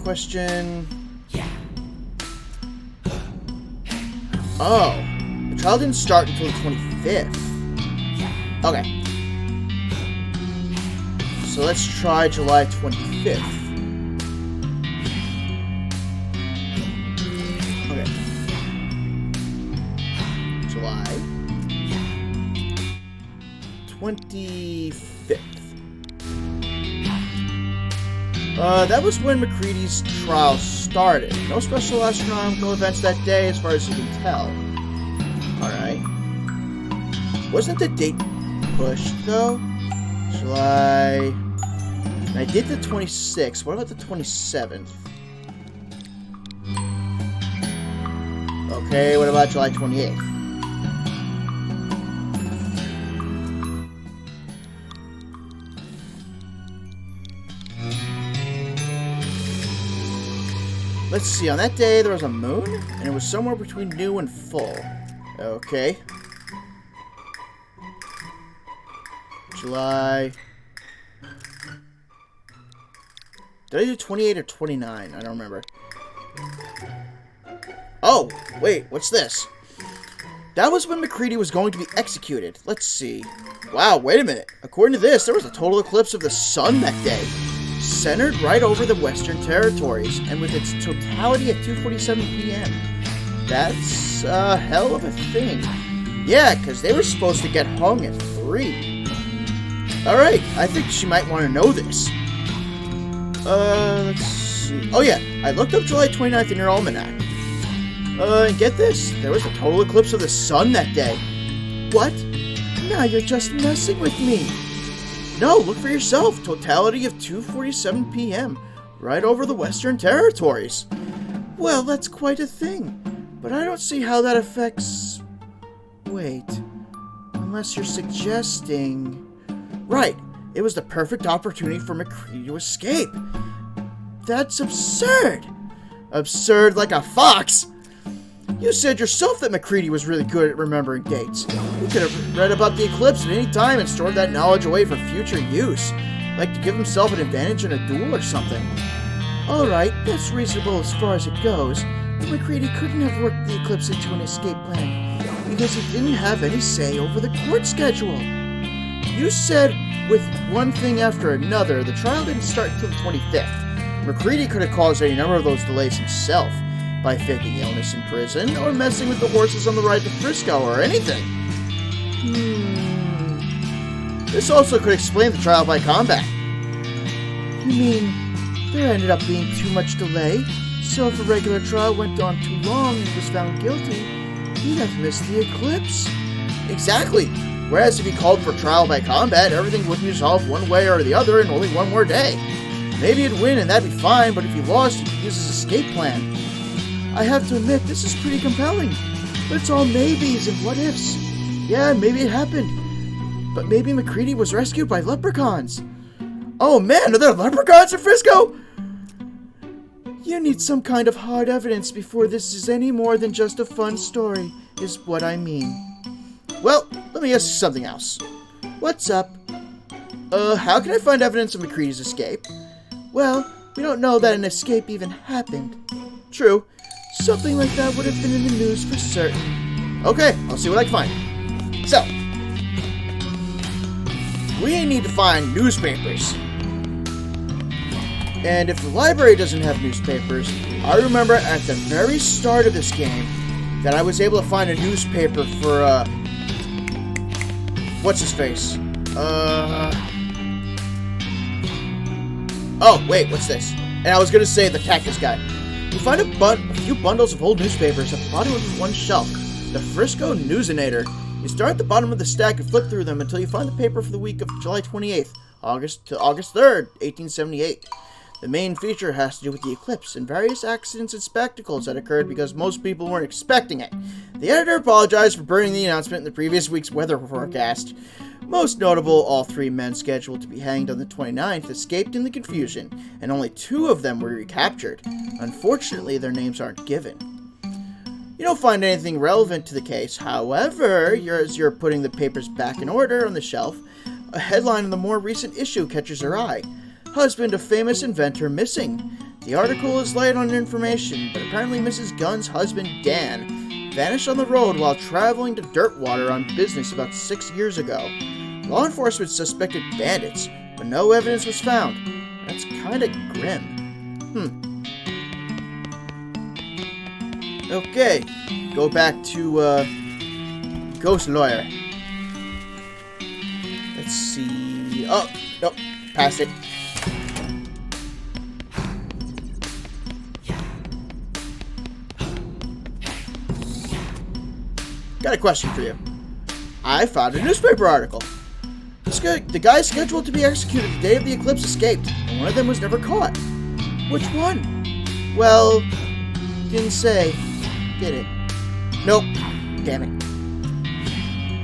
Question... Oh. The trial didn't start until the 25th. Okay. So let's try July 25th. Okay. July 25th. That was when McCready's trial started. No special astronomical events that day as far as you can tell. Alright. Wasn't the date pushed, though? July... And I did the 26th. What about the 27th? Okay, what about July 28th? Let's see, on that day there was a moon, and it was somewhere between new and full. Okay. July... Did I do 28 or 29? I don't remember. Oh, wait, what's this? That was when MacCready was going to be executed. Let's see. Wow, wait a minute. According to this, there was a total eclipse of the sun that day, centered right over the Western Territories, and with its totality at 2:47 p.m. That's a hell of a thing. Yeah, because they were supposed to get hung at 3. Alright, I think she might want to know this. Let's see. Oh yeah, I looked up July 29th in your almanac. And get this, there was a total eclipse of the sun that day. What? Now you're just messing with me. No, look for yourself. Totality of 2:47 p.m. right over the Western Territories. Well, that's quite a thing. But I don't see how that affects... Wait. Unless you're suggesting... Right. It was the perfect opportunity for MacCready to escape. That's absurd. Absurd like a fox. You said yourself that MacCready was really good at remembering dates. He could have read about the eclipse at any time and stored that knowledge away for future use. Like to give himself an advantage in a duel or something. Alright, that's reasonable as far as it goes. But MacCready couldn't have worked the eclipse into an escape plan, because he didn't have any say over the court schedule. You said, with one thing after another, the trial didn't start until the 25th. MacCready could have caused any number of those delays himself, by faking illness in prison, or messing with the horses on the ride to Frisco, or anything. This also could explain the trial by combat. You mean, there ended up being too much delay? So if a regular trial went on too long and was found guilty, he'd have missed the eclipse. Exactly. Whereas if he called for trial by combat, everything would be resolved one way or the other in only one more day. Maybe he'd win and that'd be fine, but if he lost, he could use his escape plan. I have to admit, this is pretty compelling. But it's all maybes and what ifs. Yeah, maybe it happened. But maybe MacCready was rescued by leprechauns. Oh man, are there leprechauns in Frisco? You need some kind of hard evidence before this is any more than just a fun story, is what I mean. Well, let me ask you something else. What's up? How can I find evidence of MacCready's escape? Well, we don't know that an escape even happened. True. Something like that would have been in the news for certain. Okay, I'll see what I can find. So, we need to find newspapers. And if the library doesn't have newspapers, I remember at the very start of this game that I was able to find a newspaper for, what's his face? Oh, wait, what's this? And I was gonna say the cactus guy. You find a few bundles of old newspapers at the bottom of one shelf. The Frisco Newsinator. You start at the bottom of the stack and flip through them until you find the paper for the week of July 28th, August to August 3rd, 1878. The main feature has to do with the eclipse and various accidents and spectacles that occurred because most people weren't expecting it. The editor apologized for burning the announcement in the previous week's weather forecast. Most notable, all 3 men scheduled to be hanged on the 29th escaped in the confusion, and only 2 of them were recaptured. Unfortunately, their names aren't given. You don't find anything relevant to the case. However, as you're putting the papers back in order on the shelf, a headline in the more recent issue catches your eye. Husband of famous inventor missing. The article is light on information, but apparently Mrs. Gunn's husband, Dan, vanished on the road while traveling to Dirtwater on business about 6 years ago. Law enforcement suspected bandits, but no evidence was found. That's kinda grim. Okay, go back to, Ghost Lawyer. Let's see. Oh, nope, passed it. Got a question for you. I found a newspaper article. The guy scheduled to be executed the day of the eclipse escaped, and one of them was never caught. Which one? Well, didn't say, did it? Nope. Damn it.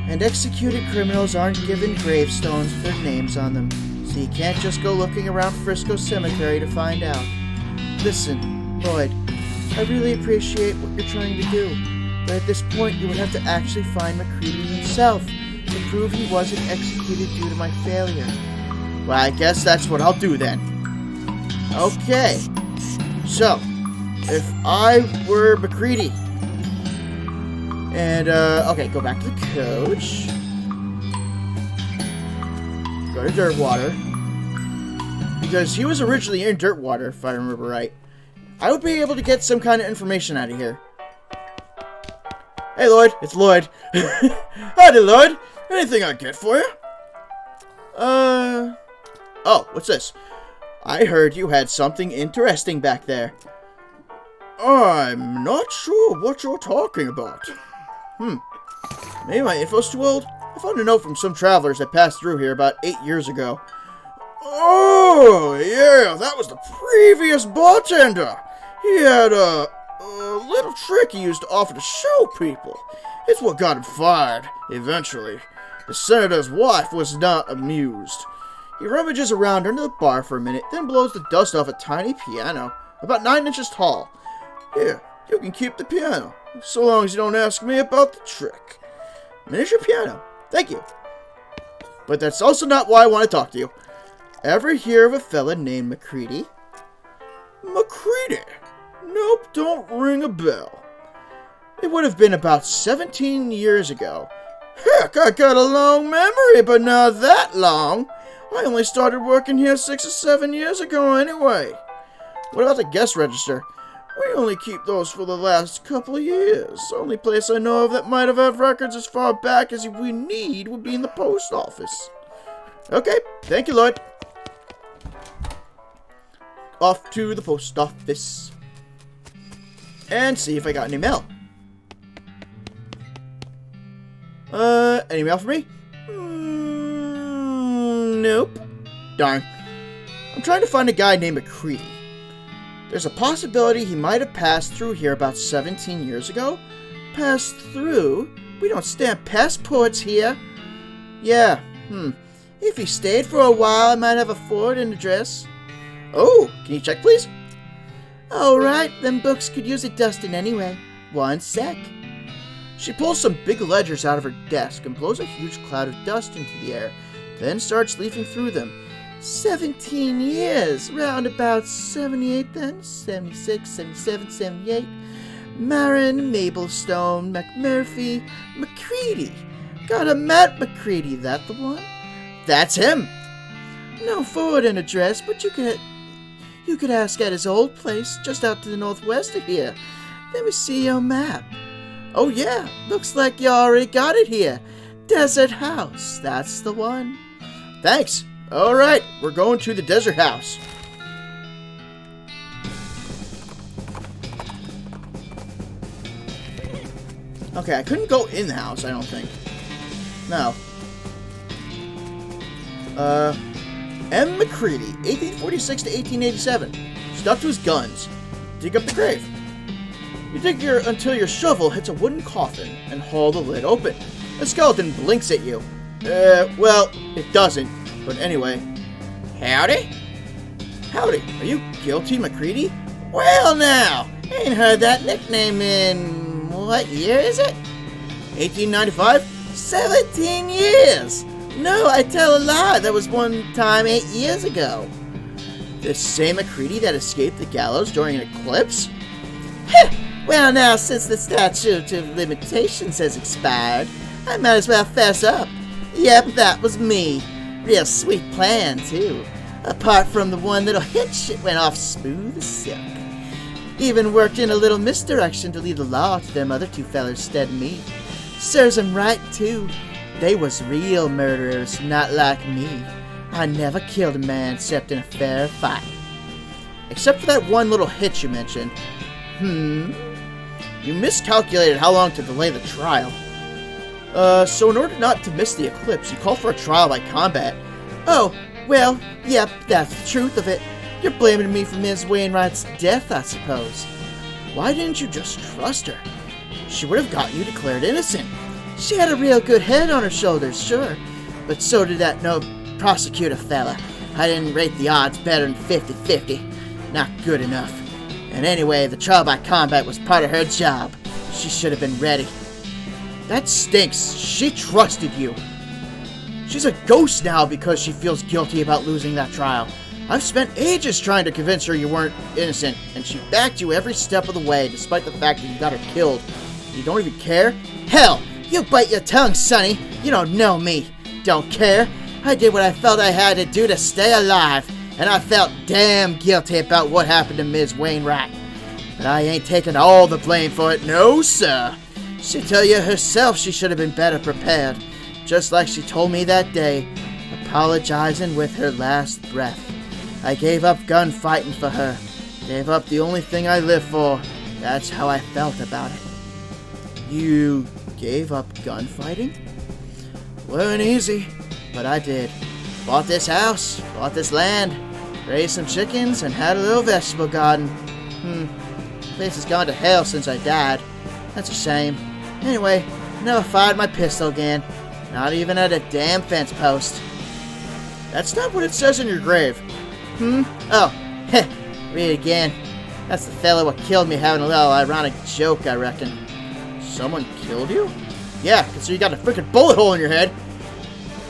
And executed criminals aren't given gravestones with their names on them, so you can't just go looking around Frisco Cemetery to find out. Listen, Lloyd, I really appreciate what you're trying to do, but at this point you would have to actually find MacCready himself to prove he wasn't executed due to my failure. Well, I guess that's what I'll do then. Okay. So, if I were McCready. And, okay, go back to the coach. Go to Dirtwater. Because he was originally in Dirtwater, if I remember right. I would be able to get some kind of information out of here. Hey, Lloyd. It's Lloyd. Howdy, Lloyd. Anything I get for you? Oh, what's this? I heard you had something interesting back there. I'm not sure what you're talking about. Maybe my info's too old? I found a note from some travelers that passed through here about 8 years ago. Oh, yeah, that was the previous bartender. He had a little trick he used to offer to show people. It's what got him fired, eventually. The senator's wife was not amused. He rummages around under the bar for a minute, then blows the dust off a tiny piano, about 9 inches tall. Here, you can keep the piano, so long as you don't ask me about the trick. Miniature piano. Thank you. But that's also not why I want to talk to you. Ever hear of a fella named McCready? McCready? Nope, don't ring a bell. It would have been about 17 years ago. Heck, I got a long memory, but not that long. I only started working here 6 or 7 years ago anyway. What about the guest register? We only keep those for the last couple of years. The only place I know of that might have had records as far back as we need would be in the post office. Okay, thank you, Lloyd. Off to the post office. And see if I got any mail. Any mail for me? Nope. Darn. I'm trying to find a guy named McCready. There's a possibility he might have passed through here about 17 years ago. Passed through? We don't stamp passports here. Yeah, If he stayed for a while, I might have a forwarding address. Oh, can you check, please? Alright, them books could use a dusting anyway. 1 sec. She pulls some big ledgers out of her desk and blows a huge cloud of dust into the air, then starts leafing through them. 17 years, round about 78 then, 76, 77, 78. Marin, Mablestone, McMurphy, McCready. Gotta met McCready, that the one? That's him. No forwarding address, but you could ask at his old place, just out to the northwest of here. Let me see your map. Oh yeah, looks like you already got it here. Desert House, that's the one. Thanks. Alright, we're going to the Desert House. Okay, I couldn't go in the house, I don't think. No. M. McCready, 1846 to 1887. Stuck to his guns. Dig up the grave. You dig until your shovel hits a wooden coffin and haul the lid open. The skeleton blinks at you. Well, it doesn't. But anyway. Howdy? Howdy. Are you guilty, McCready? Well now, ain't heard that nickname in... what year is it? 1895? 17 years! No, I tell a lie. That was one time 8 years ago. The same McCready that escaped the gallows during an eclipse? Heh! Well now, since the statute of limitations has expired, I might as well fess up. Yep, that was me. Real sweet plan, too. Apart from the one little hitch, it went off smooth as silk. Even worked in a little misdirection to leave the law to them other 2 fellers instead of me. Serves 'em right, too. They was real murderers, not like me. I never killed a man except in a fair fight. Except for that one little hitch you mentioned. You miscalculated how long to delay the trial. So in order not to miss the eclipse, you called for a trial by combat. Oh, well, yep, that's the truth of it. You're blaming me for Ms. Wainwright's death, I suppose. Why didn't you just trust her? She would have gotten you declared innocent. She had a real good head on her shoulders, sure. But so did that no prosecutor fella. I didn't rate the odds better than 50-50. Not good enough. And anyway, the trial by combat was part of her job. She should have been ready. That stinks. She trusted you. She's a ghost now because she feels guilty about losing that trial. I've spent ages trying to convince her you weren't innocent, and she backed you every step of the way, despite the fact that you got her killed. You don't even care? Hell, you bite your tongue, Sonny. You don't know me. Don't care. I did what I felt I had to do to stay alive, and I felt damn guilty about what happened to Ms. Wainwright. But I ain't taking all the blame for it, no sir. She'll tell you herself she should have been better prepared, just like she told me that day, apologizing with her last breath. I gave up gunfighting for her. Gave up the only thing I live for. That's how I felt about it. You gave up gunfighting? Weren't easy, but I did. Bought this house, bought this land, raised some chickens, and had a little vegetable garden. The place has gone to hell since I died. That's a shame. Anyway, never fired my pistol again. Not even at a damn fence post. That's not what it says in your grave. Oh, read it again. That's the fellow what killed me having a little ironic joke, I reckon. Someone killed you? Yeah, because you got a freaking bullet hole in your head.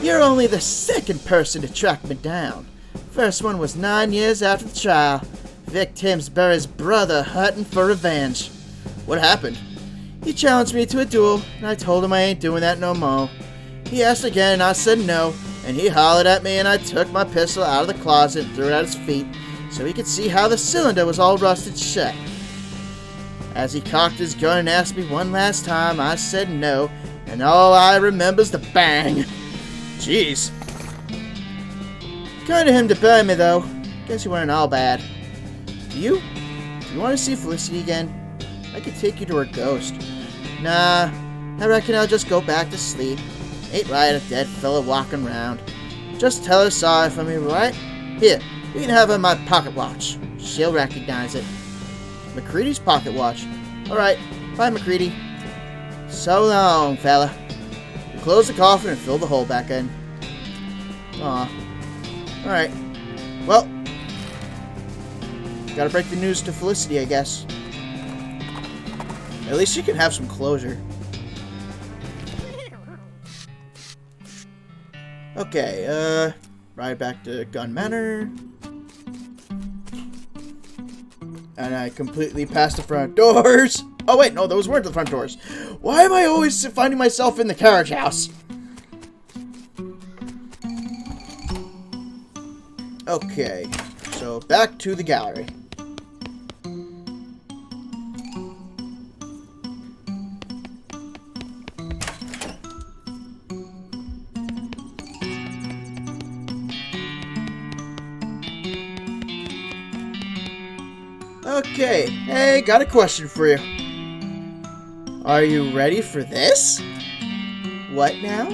You're only the second person to track me down. First one was 9 years after the trial. Vic Timsbury's brother hunting for revenge. What happened? He challenged me to a duel, and I told him I ain't doing that no more. He asked again, and I said no, and he hollered at me, and I took my pistol out of the closet and threw it at his feet, so he could see how the cylinder was all rusted shut. As he cocked his gun and asked me one last time, I said no, and all I remember's the bang. Jeez. Kind of him to bury me, though. Guess you weren't all bad. Do you want to see Felicity again? I could take you to her ghost. Nah, I reckon I'll just go back to sleep. Ain't right a dead fella walking around. Just tell her sorry for me, right? Here, you can have her my pocket watch. She'll recognize it. McCready's pocket watch. Alright, bye McCready. So long, fella. We close the coffin and fill the hole back in. Aw. Alright. Well, gotta break the news to Felicity, I guess. At least she can have some closure. Okay, ride back to Gun Manor. And I completely passed the front doors. Oh wait, no, those weren't the front doors. Why am I always finding myself in the carriage house? Okay, so back to the gallery. Okay, hey, got a question for you. Are you ready for this? What now?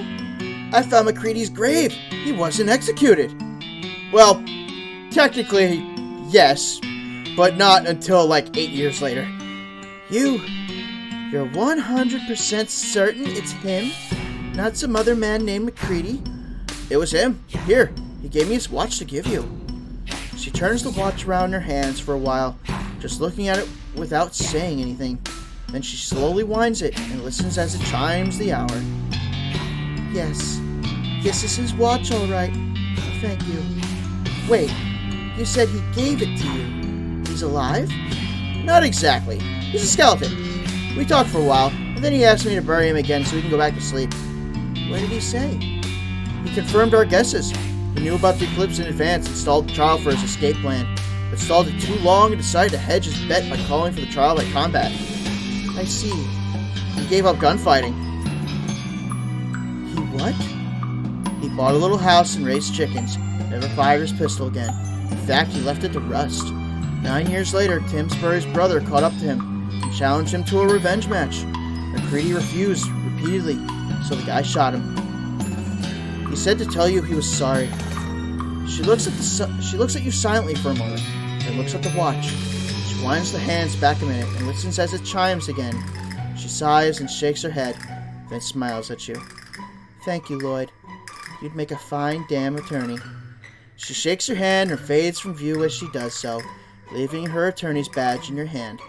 I found McCready's grave. He wasn't executed. Well, technically, yes, but not until like 8 years later. You're 100% certain it's him? Not some other man named McCready? It was him. Here, he gave me his watch to give you. She turns the watch around in her hands for a while, just looking at it without saying anything. Then she slowly winds it and listens as it chimes the hour. Yes, this is his watch, all right. Thank you. Wait, you said he gave it to you. He's alive? Not exactly. He's a skeleton. We talked for a while, and then he asked me to bury him again so we can go back to sleep. What did he say? He confirmed our guesses. He knew about the eclipse in advance and stalled the trial for his escape plan, but stalled it too long and decided to hedge his bet by calling for the trial by combat. I see. He gave up gunfighting. He what? He bought a little house and raised chickens. Never fired his pistol again. In fact, he left it to rust. 9 years later, Timsbury's brother caught up to him and challenged him to a revenge match. McCready refused repeatedly, so the guy shot him. He said to tell you he was sorry. She looks at you silently for a moment, then looks at the watch. She winds the hands back a minute and listens as it chimes again. She sighs and shakes her head, then smiles at you. Thank you, Lloyd. You'd make a fine damn attorney. She shakes her hand and fades from view as she does so, leaving her attorney's badge in your hand.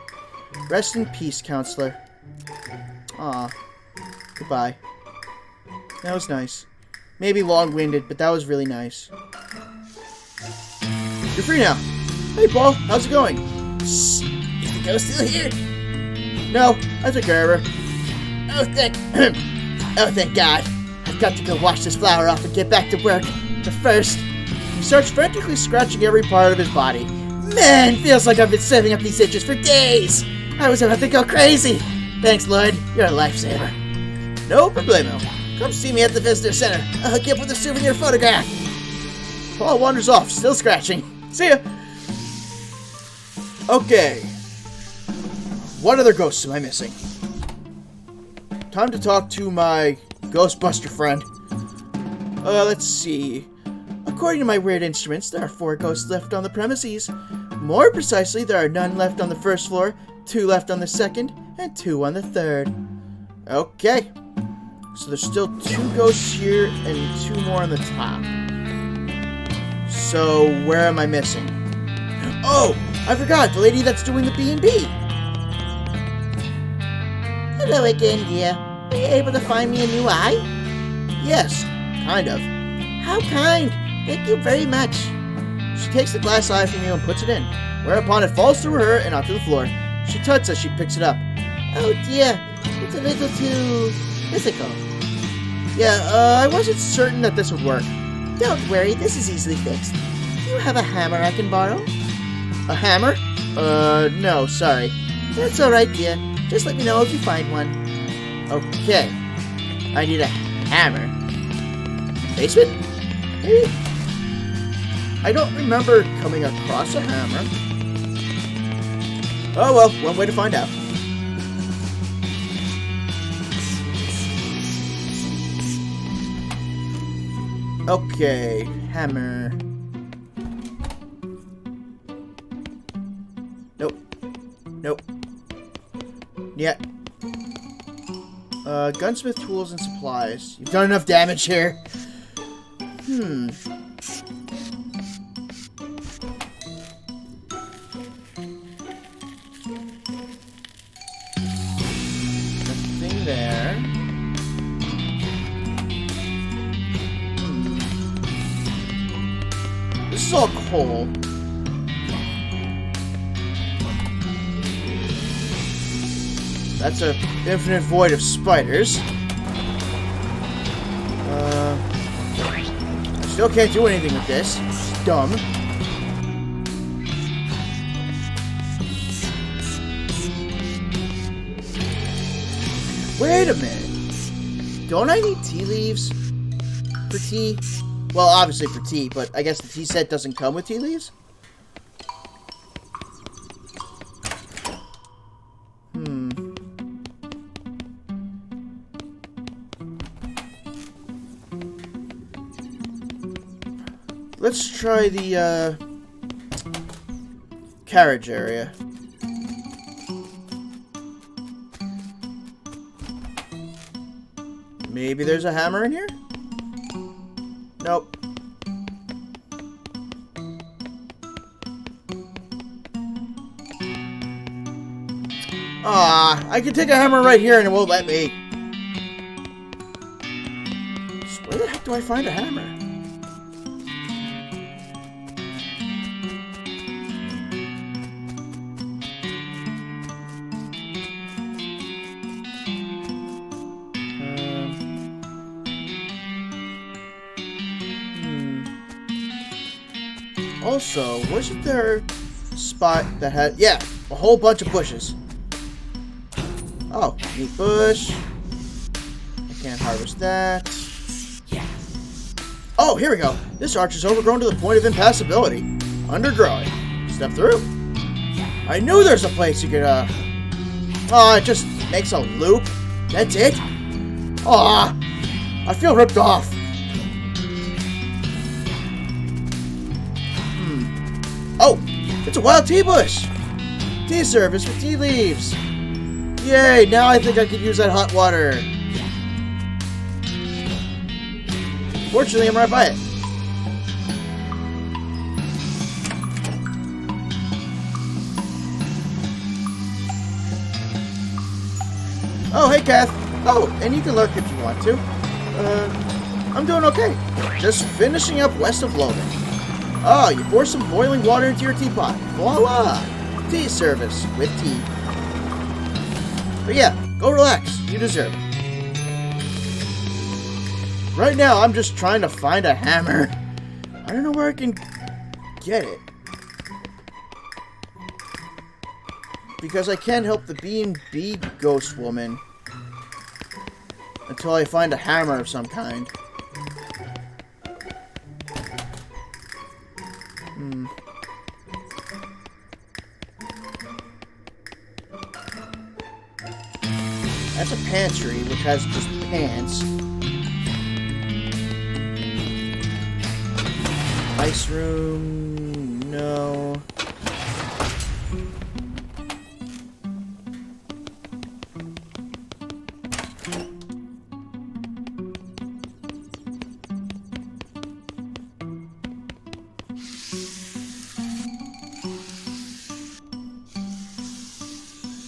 Rest in peace, counselor. Aw. Goodbye. That was nice. Maybe long-winded, but that was really nice. You're free now. Hey, Paul. How's it going? Shh. Is the ghost still here? No, I took care of her. Oh, thank God. I've got to go wash this flower off and get back to work. But first, He starts frantically scratching every part of his body. man, feels like I've been saving up these itches for days. I was about to go crazy. Thanks, Lloyd. You're a lifesaver. No problemo. Come see me at the visitor center. I'll hook you up with a souvenir photograph. Paul wanders off, still scratching. See ya. Okay. What other ghosts am I missing? Time to talk to my Ghostbuster friend. Let's see. According to my weird instruments, there are 4 ghosts left on the premises. More precisely, there are none left on the first floor, 2 left on the second, and 2 on the third. Okay. So there's still 2 ghosts here and 2 more on the top. So where am I missing? Oh, I forgot, the lady that's doing the B&B. Hello again, dear. Were you able to find me a new eye? Yes, kind of. How kind. Thank you very much. She takes the glass eye from you and puts it in, whereupon it falls through her and onto the floor. She tuts as she picks it up. Oh dear, it's a little too physical. Yeah, I wasn't certain that this would work. Don't worry, this is easily fixed. Do you have a hammer I can borrow? A hammer? No, sorry. That's alright, dear. Just let me know if you find one. Okay. I need a hammer. Basement? Maybe? I don't remember coming across a hammer. Oh well, one way to find out. Okay, hammer. Nope. Nope. Yeah. Gunsmith tools and supplies. You've done enough damage here. Nothing there. This is all coal. That's a infinite void of spiders. Still can't do anything with this. It's dumb. Wait a minute. Don't I need tea leaves for tea? Well, obviously for tea, but I guess the tea set doesn't come with tea leaves? Let's try the, carriage area. Maybe there's a hammer in here? Nope. Ah, I can take a hammer right here and it won't let me. So where the heck do I find a hammer? Also, wasn't there a spot that had... Yeah, a whole bunch of bushes. Oh, neat bush. I can't harvest that. Oh, here we go. This arch is overgrown to the point of impassability. Undergrowing. Step through. I knew there's a place you could, Oh, it just makes a loop. That's it? Aw, I feel ripped off. Oh, it's a wild tea bush. Tea service with tea leaves. Yay, now I think I could use that hot water. Fortunately, I'm right by it. Oh, hey, Kath. Oh, and you can lurk if you want to. I'm doing okay. Just finishing up west of Logan. Oh, you pour some boiling water into your teapot. Voila! Tea service with tea. But yeah, go relax. You deserve it. Right now, I'm just trying to find a hammer. I don't know where I can get it. Because I can't help the B&B ghost woman until I find a hammer of some kind. That's a pantry, which has just pants. Ice room, no.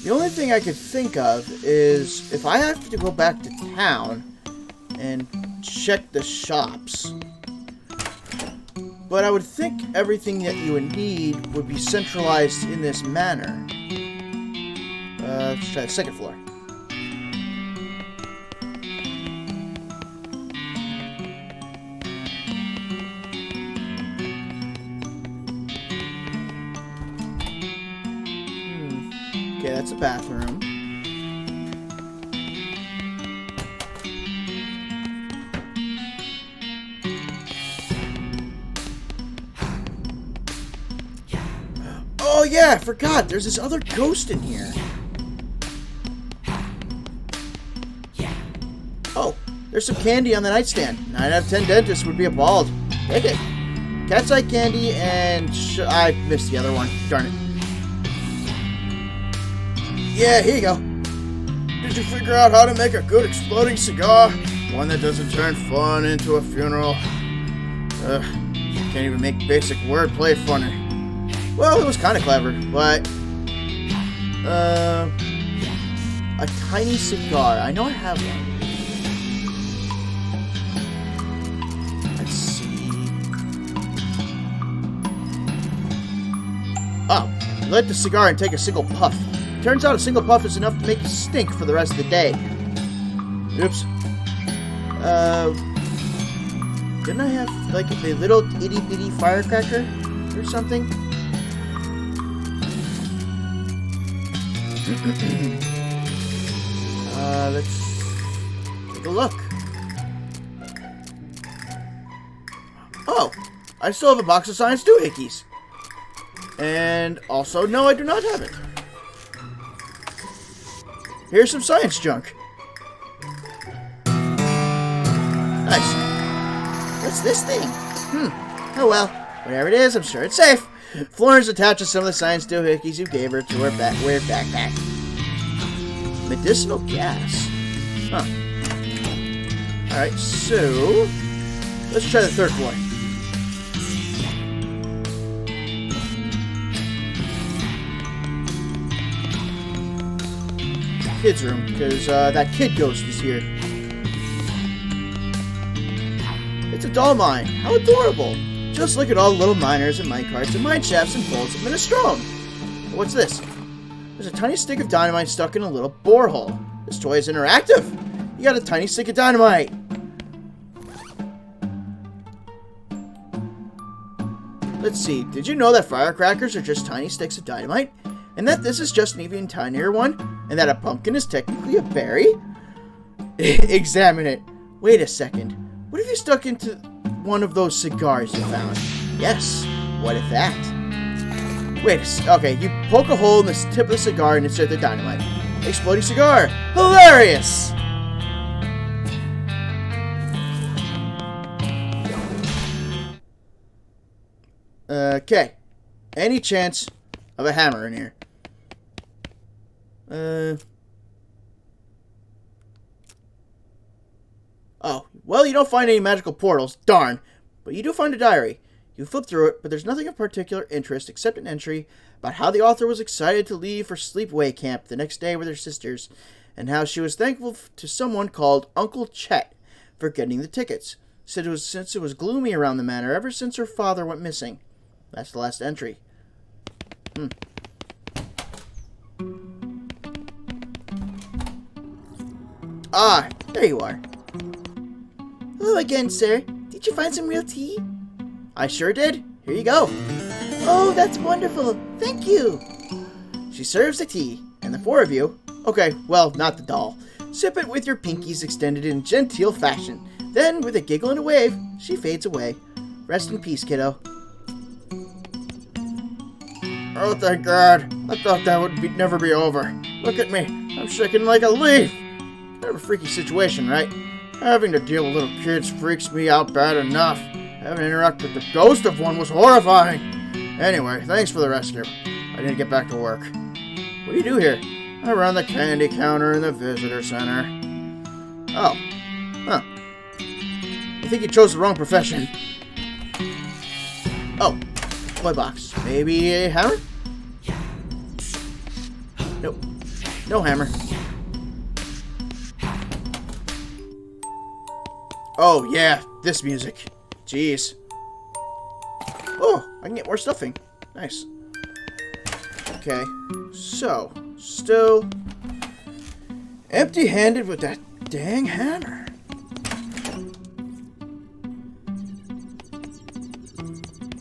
The only thing I could think of is if I have to go back to town and check the shops. But I would think everything that you would need would be centralized in this manor. Let's try the second floor. Okay, that's a bathroom. Oh yeah, I forgot. There's this other ghost in here. Oh, there's some candy on the nightstand. 9 out of 10 dentists would be appalled. Take it. Cat's eye candy and I missed the other one. Darn it. Yeah, here you go. Did you figure out how to make a good exploding cigar? One that doesn't turn fun into a funeral. Can't even make basic wordplay funny. Well, it was kind of clever, but... a tiny cigar. I know I have one. Let's see. Oh, light the cigar and take a single puff. Turns out a single puff is enough to make you stink for the rest of the day. Oops. Didn't I have, like, a little itty-bitty firecracker or something? Let's take a look. Oh, I still have a box of science doohickeys. And also, no, I do not have it. Here's some science junk. Nice. What's this thing? Oh well. Whatever it is, I'm sure it's safe. Florence attaches some of the science doohickeys you gave her to her weird backpack. Medicinal gas. Huh. Alright, so... let's try the third floor. Kid's room, because that kid ghost is here. It's a doll mine. How adorable. Just look at all the little miners and minecarts and mine shafts and bolts of minestrone. What's this? There's a tiny stick of dynamite stuck in a little borehole. This toy is interactive. You got a tiny stick of dynamite. Let's see. Did you know that firecrackers are just tiny sticks of dynamite? And that this is just an even tinier one? And that a pumpkin is technically a berry? Examine it. Wait a second. What if you stuck into one of those cigars you found? Yes. What if that? Wait a second. Okay, you poke a hole in the tip of the cigar and insert the dynamite. Exploding cigar. Hilarious! Okay. Any chance of a hammer in here? Oh, well, you don't find any magical portals. Darn. But you do find a diary. You flip through it, but there's nothing of particular interest except an entry about how the author was excited to leave for sleepaway camp the next day with her sisters, and how she was thankful to someone called Uncle Chet for getting the tickets. Said it was since it was gloomy around the manor ever since her father went missing. That's the last entry. Ah, there you are. Hello again, sir. Did you find some real tea? I sure did. Here you go. Oh, that's wonderful. Thank you. She serves the tea, and the four of you, okay, well, not the doll, sip it with your pinkies extended in genteel fashion. Then, with a giggle and a wave, she fades away. Rest in peace, kiddo. Oh, thank God. I thought that would never be over. Look at me. I'm shaking like a leaf. Kind of a freaky situation, right? Having to deal with little kids freaks me out bad enough. Having to interact with the ghost of one was horrifying. Anyway, thanks for the rescue. I need to get back to work. What do you do here? I run the candy counter in the visitor center. Oh. Huh. I think you chose the wrong profession. Oh. Toy box. Maybe a hammer? Nope. No hammer. Oh, yeah. This music. Jeez. Oh, I can get more stuffing. Nice. Okay. So, still empty-handed with that dang hammer.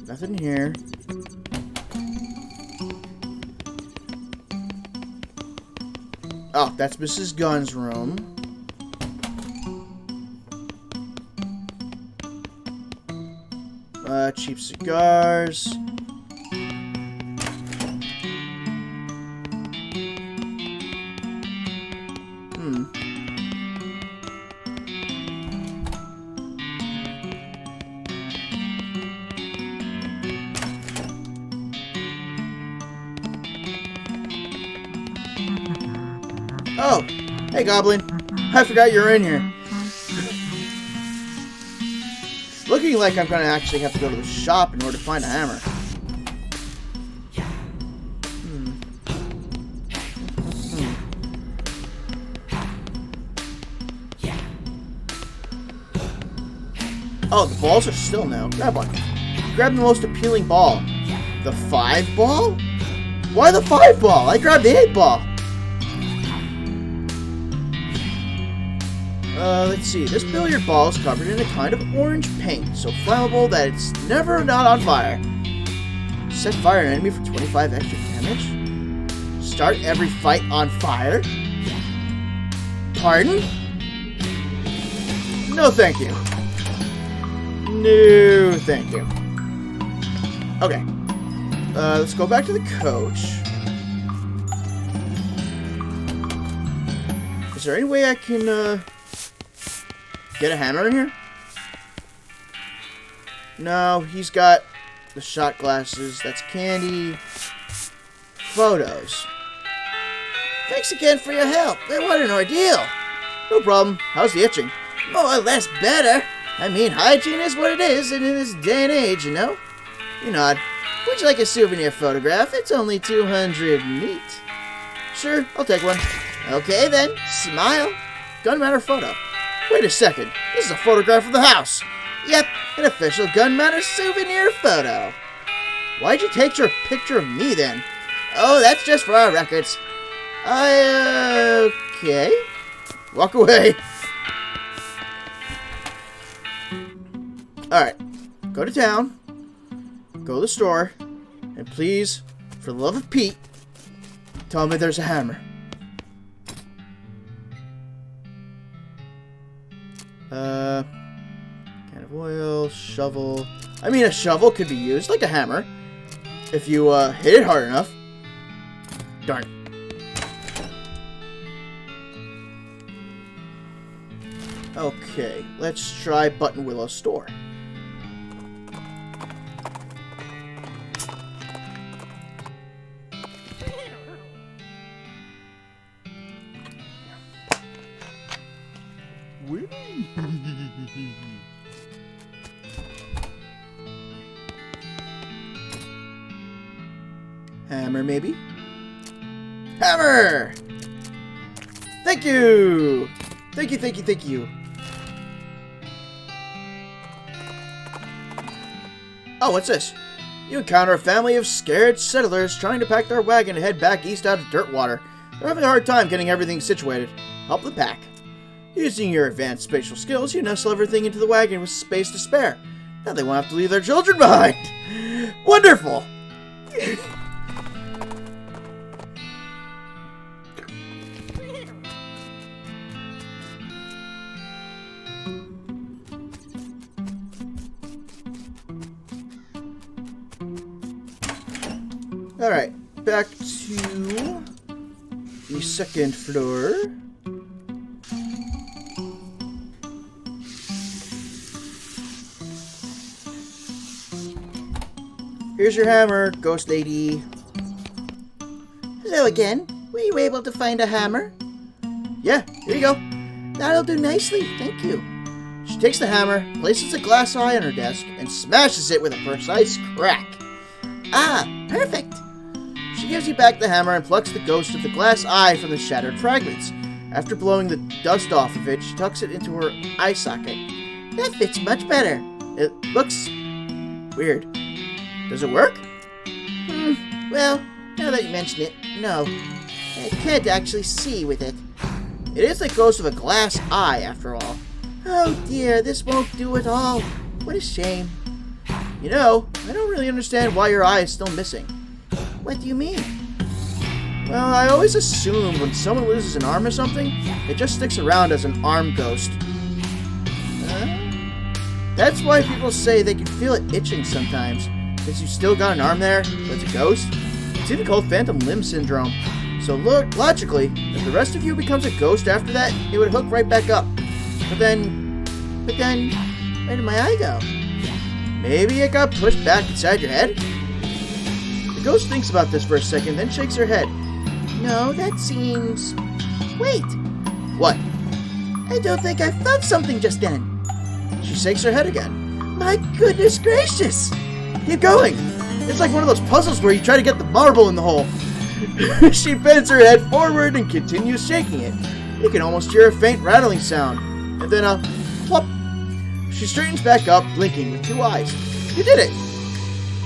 Nothing here. Oh, that's Mrs. Gunn's room. Cheap cigars. Oh, hey Goblin. I forgot you're in here. Looking like I'm gonna actually have to go to the shop in order to find a hammer. Oh, the balls are still now. Grab one. Grab the most appealing ball. The 5 ball? Why the 5 ball? I grabbed the 8 ball. Let's see. This billiard ball is covered in a kind of orange paint, so flammable that it's never not on fire. Set fire an enemy for 25 extra damage. Start every fight on fire. Pardon? No, thank you. No, thank you. Okay. Let's go back to the coach. Is there any way I can, get a hammer in here? No, he's got the shot glasses. That's candy. Photos. Thanks again for your help. What an ordeal. No problem. How's the itching? More or less better. I mean, hygiene is what it is, and in this day and age, you know? You nod. Would you like a souvenir photograph? It's only 200 neat. Sure, I'll take one. Okay then, smile. Gun Manor photo. Wait a second. This is a photograph of the house. Yep, an official Gun Manor souvenir photo. Why'd you take your picture of me then? Oh, that's just for our records. Okay. Walk away. Alright. Go to town. Go to the store. And please, for the love of Pete, tell me there's a hammer. Can of oil, shovel. I mean, a shovel could be used like a hammer if you hit it hard enough. Darn. Okay, let's try Button Willow's store. Hammer, maybe? Hammer! Thank you! Thank you, thank you, thank you. Oh, what's this? You encounter a family of scared settlers trying to pack their wagon and head back east out of Dirtwater. They're having a hard time getting everything situated. Help them pack. Using your advanced spatial skills, you nestle everything into the wagon with space to spare. Now they won't have to leave their children behind. Wonderful! Alright, back to the second floor. Here's your hammer, ghost lady. Hello again. Were you able to find a hammer? Yeah, here you go. That'll do nicely, thank you. She takes the hammer, places a glass eye on her desk, and smashes it with a precise crack. Ah, perfect. She gives you back the hammer and plucks the ghost of the glass eye from the shattered fragments. After blowing the dust off of it, she tucks it into her eye socket. That fits much better. It looks weird. Does it work? Well, now that you mention it, no. I can't actually see with it. It is the ghost of a glass eye, after all. Oh dear, this won't do at all. What a shame. You know, I don't really understand why your eye is still missing. What do you mean? Well, I always assume when someone loses an arm or something, it just sticks around as an arm ghost. That's why people say they can feel it itching sometimes, because you still got an arm there, but it's a ghost. It's even called phantom limb syndrome. So logically, if the rest of you becomes a ghost after that, it would hook right back up. But then, where did my eye go? Maybe it got pushed back inside your head? The ghost thinks about this for a second, then shakes her head. No, that seems... Wait! What? I don't think I felt something just then. She shakes her head again. My goodness gracious! Keep going! It's like one of those puzzles where you try to get the marble in the hole. She bends her head forward and continues shaking it. You can almost hear a faint rattling sound. And then a plop. She straightens back up, blinking with two eyes. You did it!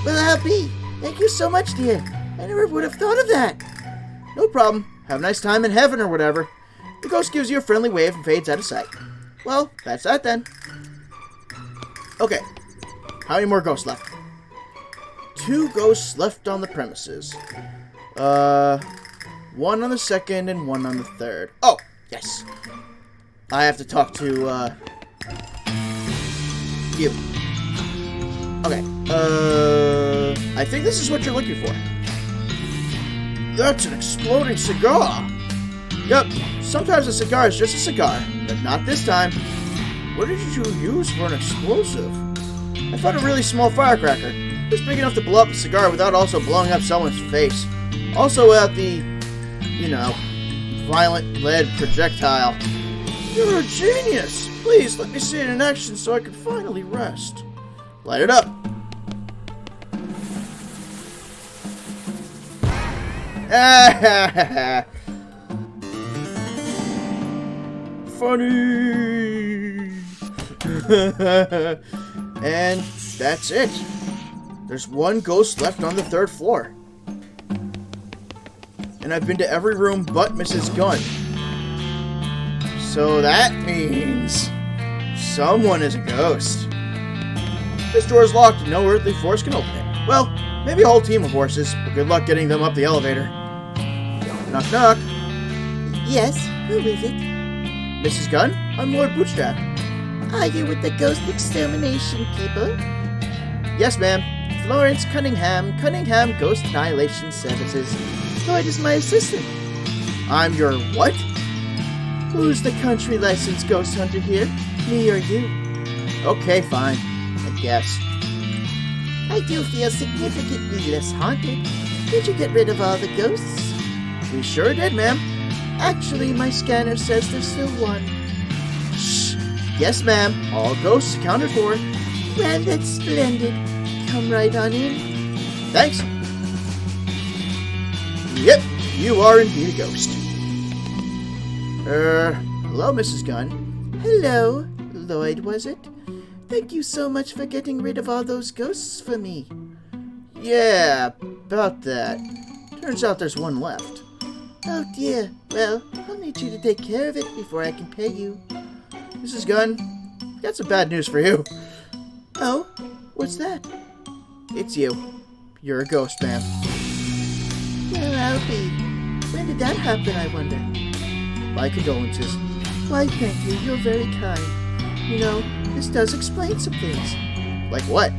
Well, I'll be. Thank you so much, dear. I never would have thought of that. No problem. Have a nice time in heaven or whatever. The ghost gives you a friendly wave and fades out of sight. Well, that's that then. Okay. How many more ghosts left? 2 ghosts left on the premises. 1 on the second and 1 on the third. Oh, yes. I have to talk to, you. Okay, I think this is what you're looking for. That's an exploding cigar. Yep, sometimes a cigar is just a cigar, but not this time. What did you use for an explosive? I found a really small firecracker. Just big enough to blow up a cigar without also blowing up someone's face. Also without the, violent lead projectile. You're a genius! Please, let me see it in action so I can finally rest. Light it up. Funny! And that's it. There's 1 ghost left on the 3rd floor. And I've been to every room but Mrs. Gunn. So that means someone is a ghost. This door is locked and no earthly force can open it. Well, maybe a whole team of horses, but good luck getting them up the elevator. Knock knock. Yes, who is it? Mrs. Gunn, I'm Lord Bootstrap. Are you with the ghost extermination people? Yes, ma'am. Florence Cunningham Ghost Annihilation Services. Lloyd is my assistant. I'm your what? Who's the country licensed ghost hunter here? Me or you? Okay, fine. I guess. I do feel significantly less haunted. Did you get rid of all the ghosts? We sure did, ma'am. Actually, my scanner says there's still 1. Shh. Yes, ma'am. All ghosts accounted for. Well, that's splendid. Come right on in. Thanks. Yep, you are indeed a ghost. Hello, Mrs. Gunn. Hello, Lloyd, was it? Thank you so much for getting rid of all those ghosts for me. Yeah, about that. Turns out there's one left. Oh dear. Well, I'll need you to take care of it before I can pay you. Mrs. Gunn, got some bad news for you. Oh? What's that? It's you. You're a ghost, ma'am. Well, I'll be. When did that happen, I wonder? My condolences. Why, thank you. You're very kind. You know, this does explain some things. Like what?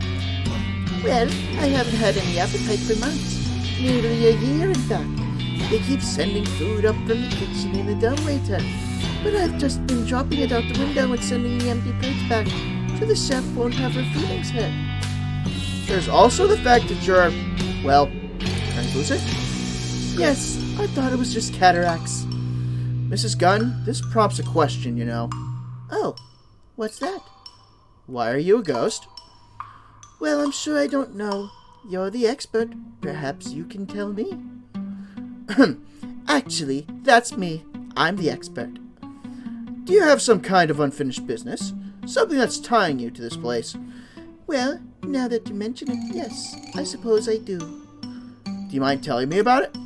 Well, I haven't had any appetite for months. Nearly a year, in fact. They keep sending food up from the kitchen in a dumbwaiter. But I've just been dropping it out the window and sending the empty plates back, so the chef won't have her feelings hurt. There's also the fact that you're, well, translucent? Yes, I thought it was just cataracts. Mrs. Gunn, this prompts a question, you know. Oh, what's that? Why are you a ghost? Well, I'm sure I don't know. You're the expert. Perhaps you can tell me. Actually, that's me. I'm the expert. Do you have some kind of unfinished business? Something that's tying you to this place? Well, now that you mention it, yes, I suppose I do. Do you mind telling me about it?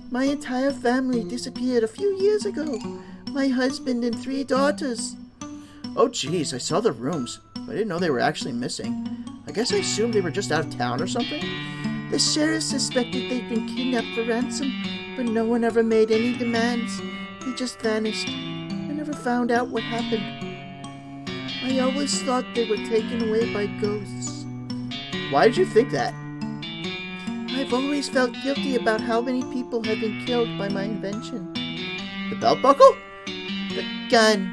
My entire family disappeared a few years ago. My husband and 3 daughters. Oh geez, I saw the rooms, but I didn't know they were actually missing. I guess I assumed they were just out of town or something. The sheriff suspected they'd been kidnapped for ransom, but no one ever made any demands. They just vanished. I never found out what happened. I always thought they were taken away by ghosts. Why did you think that? I've always felt guilty about how many people have been killed by my invention. The belt buckle? The gun.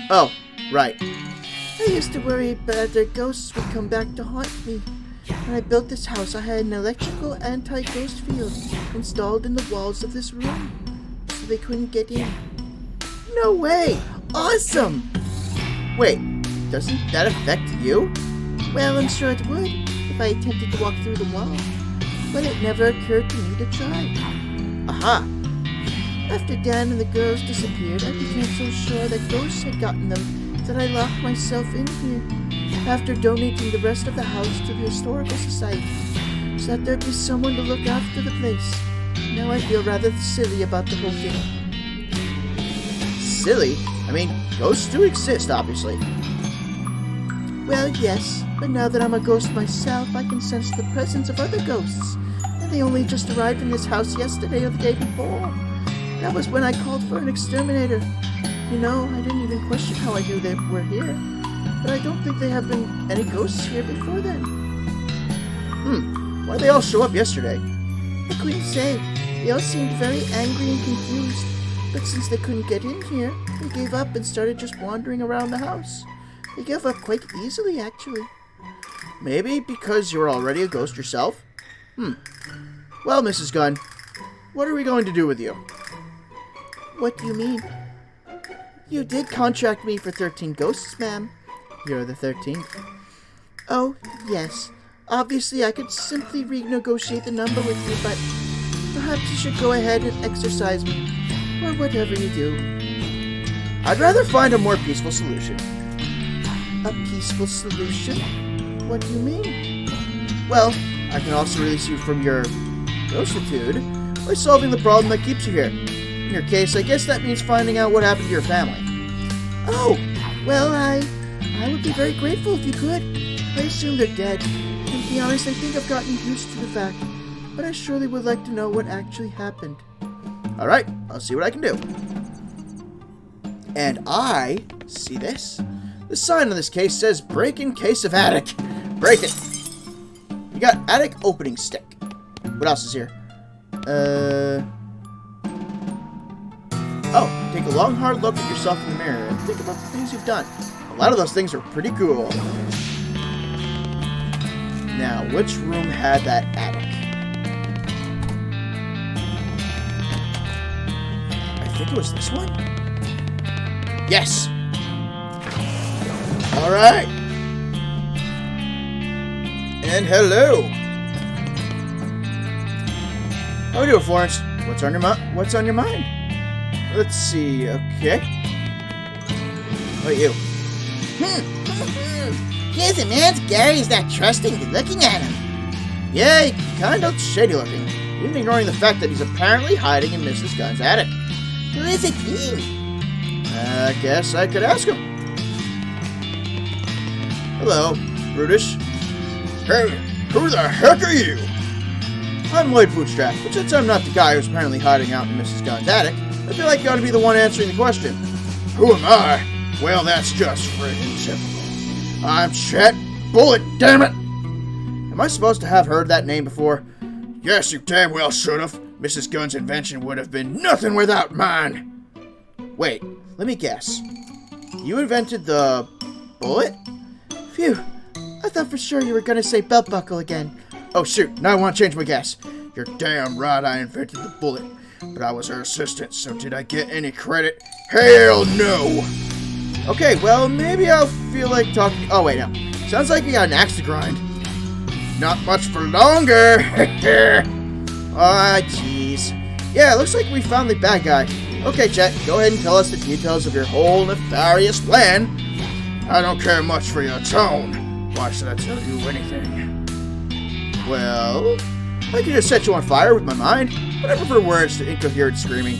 Oh, right. I used to worry that their ghosts would come back to haunt me. When I built this house, I had an electrical anti-ghost field installed in the walls of this room, so they couldn't get in. No way! Awesome! Wait, doesn't that affect you? Well, I'm sure it would, if I attempted to walk through the wall. But it never occurred to me to try. Aha! After Dan and the girls disappeared, I became so sure that ghosts had gotten them that I locked myself in here, after donating the rest of the house to the Historical Society, so that there'd be someone to look after the place. Now I feel rather silly about the whole thing. Silly? I mean, ghosts do exist, obviously. Well, yes, but now that I'm a ghost myself, I can sense the presence of other ghosts, and they only just arrived in this house yesterday or the day before. That was when I called for an exterminator. You know, I didn't even question how I knew they were here, but I don't think there have been any ghosts here before then. Why'd they all show up yesterday? I couldn't say. They all seemed very angry and confused, but since they couldn't get in here, they gave up and started just wandering around the house. They gave up quite easily, actually. Maybe because you're already a ghost yourself? Well, Mrs. Gunn, what are we going to do with you? What do you mean? You did contract me for 13 ghosts, ma'am. You're the 13th. Oh, yes. Obviously, I could simply renegotiate the number with you, but perhaps you should go ahead and exorcise me, or whatever you do. I'd rather find a more peaceful solution. A peaceful solution? What do you mean? Well, I can also release you from your ghostitude by solving the problem that keeps you here. In your case, I guess that means finding out what happened to your family. Oh, well, I would be very grateful if you could. I assume they're dead. And to be honest, I think I've gotten used to the fact. But I surely would like to know what actually happened. Alright, I'll see what I can do. And I see this. The sign on this case says, break in case of attic. Break it. You got attic opening stick. What else is here? Oh, take a long, hard look at yourself in the mirror and think about the things you've done. A lot of those things are pretty cool. Now, which room had that attic? I think it was this one. Yes! Alright! And hello! How are we doing, Florence? What's on your mind? Let's see, okay. How about you? Here's a man's Gary's not trusting to looking at him. Yeah, he kinda shady looking, even ignoring the fact that he's apparently hiding in Mrs. Gunn's attic. Who is it mean? I guess I could ask him. Hello, Brutish. Hey, who the heck are you? I'm Lloyd Bootstrap, but since I'm not the guy who's apparently hiding out in Mrs. Gunn's attic, I feel like you ought to be the one answering the question. Who am I? Well, that's just friggin' typical. I'm Chet Bullet, damn it! Am I supposed to have heard that name before? Yes, you damn well should have. Mrs. Gunn's invention would have been nothing without mine. Wait, let me guess. You invented the bullet? Phew, I thought for sure you were gonna say belt buckle again. Oh shoot, now I want to change my guess. You're damn right I invented the bullet, but I was her assistant, so did I get any credit? Hell no! Okay, well, maybe I'll feel like talking... Oh, wait, no. Sounds like you got an axe to grind. Not much for longer! Ah, jeez. Yeah, looks like we found the bad guy. Okay, Chet, go ahead and tell us the details of your whole nefarious plan. I don't care much for your tone. Why should I tell you anything? Well, I can just set you on fire with my mind, but I prefer words to incoherent screaming.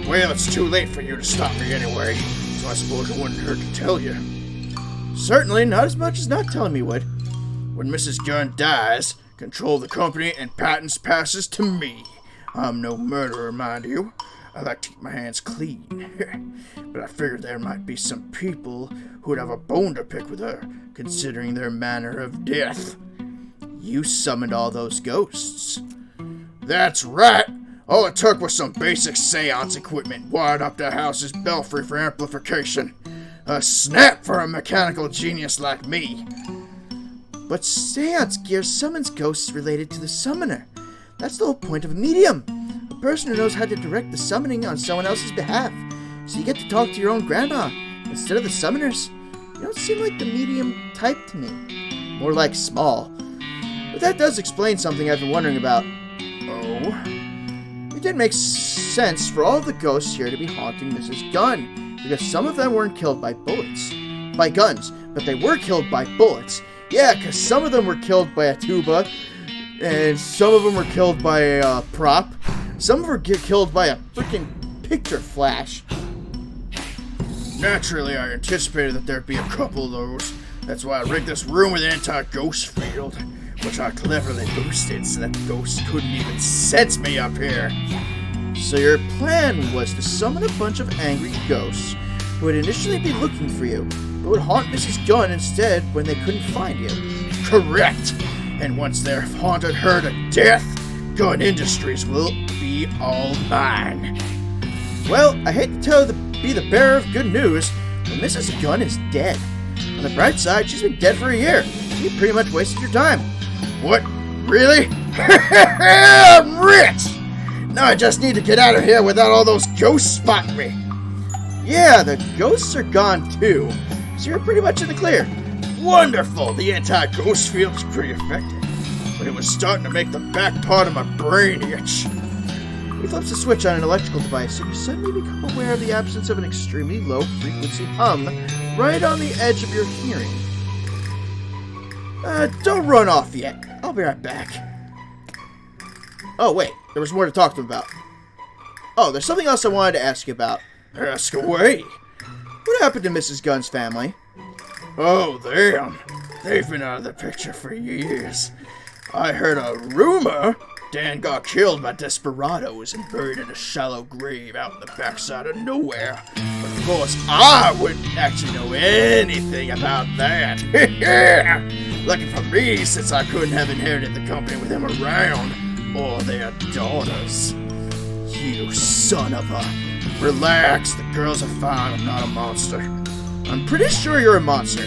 Well, it's too late for you to stop me anyway, so I suppose it wouldn't hurt to tell you. Certainly, not as much as not telling me would. When Mrs. Gunn dies, control of the company and patents passes to me. I'm no murderer, mind you. I like to keep my hands clean. But I figured there might be some people who'd have a bone to pick with her, considering their manner of death. You summoned all those ghosts. That's right! All it took was some basic seance equipment wired up the house's belfry for amplification. A snap for a mechanical genius like me. But seance gear summons ghosts related to the summoner. That's the whole point of a medium. A person who knows how to direct the summoning on someone else's behalf. So you get to talk to your own grandma instead of the summoners. You don't seem like the medium type to me. More like small. But that does explain something I've been wondering about. Oh? It did make sense for all of the ghosts here to be haunting Mrs. Gunn, because some of them weren't killed by bullets. By guns, but they were killed by bullets. Yeah, because some of them were killed by a tuba, and some of them were killed by a prop. Some of them were killed by a freaking picture flash. Naturally, I anticipated that there'd be a couple of those. That's why I rigged this room with an anti-ghost field, which I cleverly boosted so that the ghosts couldn't even sense me up here. So your plan was to summon a bunch of angry ghosts who would initially be looking for you, but would haunt Mrs. Gunn instead when they couldn't find you. Correct! And once they've haunted her to death, Gun Industries will be all mine. Well, I hate to be the bearer of good news, but Mrs. Gunn is dead. On the bright side, she's been dead for a year. You pretty much wasted your time. What? Really? I'm rich! Now I just need to get out of here without all those ghosts spotting me. Yeah, the ghosts are gone too, so you're pretty much in the clear. Wonderful! The anti-ghost field is pretty effective, but it was starting to make the back part of my brain itch. He flips a switch on an electrical device, and you suddenly become aware of the absence of an extremely low-frequency hum right on the edge of your hearing. Don't run off yet. I'll be right back. Oh, wait. There was more to talk to him about. Oh, there's something else I wanted to ask you about. Ask away. What happened to Mrs. Gunn's family? Oh, them. They've been out of the picture for years. I heard a rumor Dan got killed by desperados and buried in a shallow grave out in the backside of nowhere. But of course, I wouldn't actually know anything about that. Lucky for me, since I couldn't have inherited the company with them around, or their daughters. You son of a... Relax, the girls are fine, I'm not a monster. I'm pretty sure you're a monster.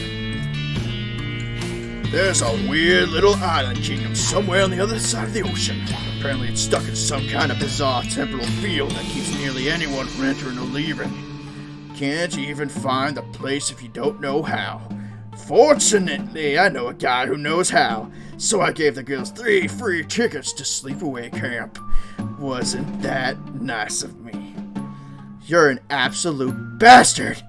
There's a weird little island kingdom somewhere on the other side of the ocean. Apparently it's stuck in some kind of bizarre temporal field that keeps nearly anyone from entering or leaving. Can't even find the place if you don't know how. Fortunately, I know a guy who knows how, so I gave the girls 3 free tickets to Sleepaway Camp. Wasn't that nice of me? You're an absolute bastard.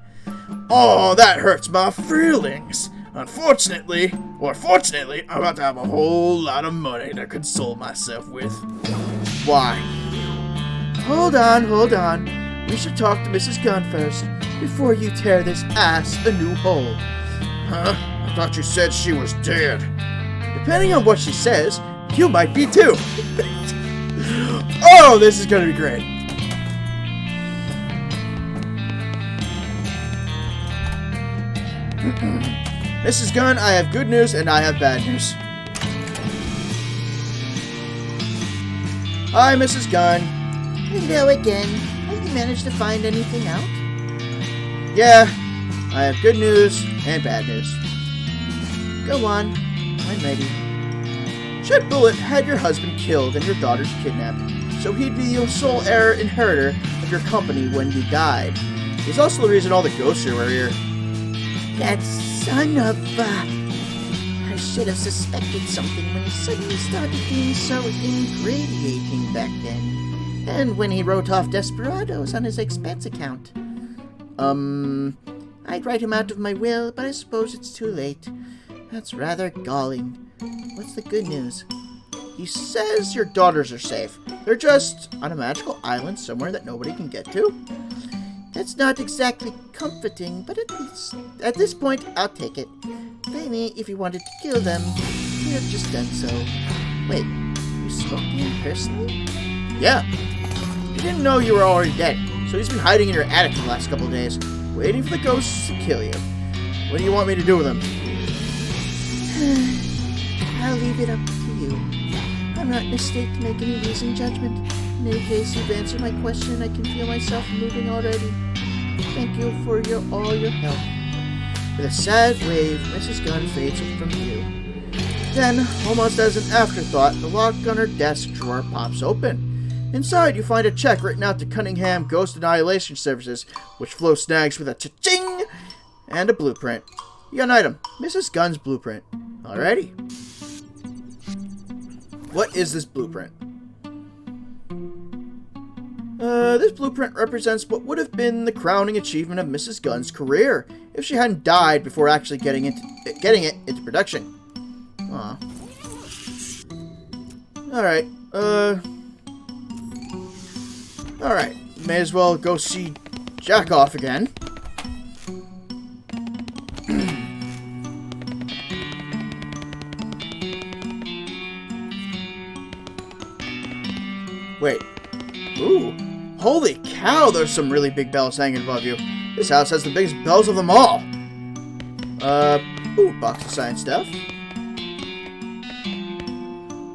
Oh, that hurts my feelings. Unfortunately, or fortunately, I'm about to have a whole lot of money to console myself with. Why? Hold on. We should talk to Mrs. Gunn first, before you tear this ass a new hole. Huh? I thought you said she was dead. Depending on what she says, you might be too. Oh, this is gonna be great. Mrs. Gunn, I have good news and I have bad news. Hi, Mrs. Gunn. Hello again. Have you managed to find anything out? Yeah, I have good news and bad news. Go on. I'm ready. Jet Bullet had your husband killed and your daughters kidnapped, so he'd be the sole heir inheritor of your company when you died. He's also the reason all the ghosts here were here. That son of I should have suspected something when he suddenly started being so ingratiating back then. And when he wrote off desperados on his expense account. I'd write him out of my will, but I suppose it's too late. That's rather galling. What's the good news? He says your daughters are safe. They're just on a magical island somewhere that nobody can get to. That's not exactly comforting, but at least at this point, I'll take it. Maybe if you wanted to kill them, you'd have just done so. Wait, you spoke to him personally? Yeah. He didn't know you were already dead, so he's been hiding in your attic for the last couple of days, waiting for the ghosts to kill you. What do you want me to do with him? I'll leave it up to you. I'm not in a state to make any reasoned judgment. In any case, you've answered my question and I can feel myself moving already. Thank you for all your help. With a sad wave, Mrs. Gunn fades from view. Then, almost as an afterthought, the lock on her desk drawer pops open. Inside, you find a check written out to Cunningham Ghost Annihilation Services, which Flo snags with a cha-ching and a blueprint. You got an item, Mrs. Gunn's blueprint. Alrighty. What is this blueprint? This blueprint represents what would have been the crowning achievement of Mrs. Gunn's career if she hadn't died before actually getting it into production. Aw. Alright, Alright, may as well go see Jack off again. Wait. Ooh. Holy cow, there's some really big bells hanging above you. This house has the biggest bells of them all. Ooh, box of science stuff.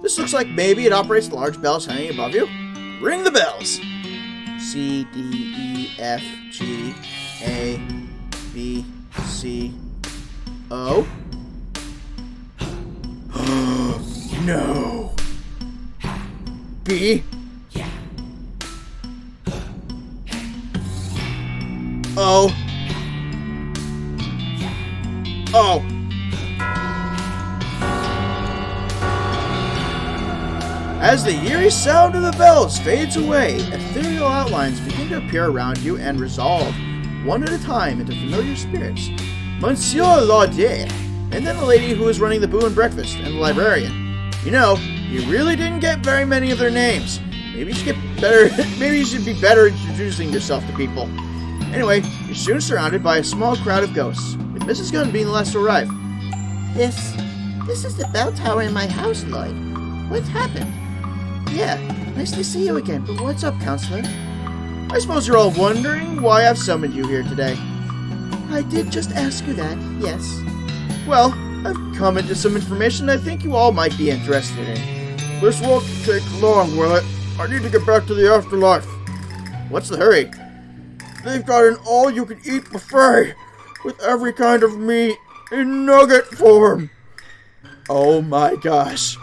This looks like maybe it operates the large bells hanging above you. Ring the bells. C, D, E, F, G, A, B, C, O. No. B. O. O. As the eerie sound of the bells fades away, ethereal outlines begin to appear around you and resolve, one at a time, into familiar spirits. Monsieur Laudier, and then the lady who is running the Boo and Breakfast, and the librarian. You know, you really didn't get very many of their names. Maybe you should get better. Maybe you should be better introducing yourself to people. Anyway, you're soon surrounded by a small crowd of ghosts, with Mrs. Gunn being the last to arrive. This is the bell tower in my house, Lloyd. What's happened? Yeah, nice to see you again, but what's up, Counselor? I suppose you're all wondering why I've summoned you here today. I did just ask you that, yes. Well, I've come into some information I think you all might be interested in. This won't take long, will it? I need to get back to the afterlife. What's the hurry? They've got an all-you-can-eat buffet with every kind of meat in nugget form. Oh my gosh.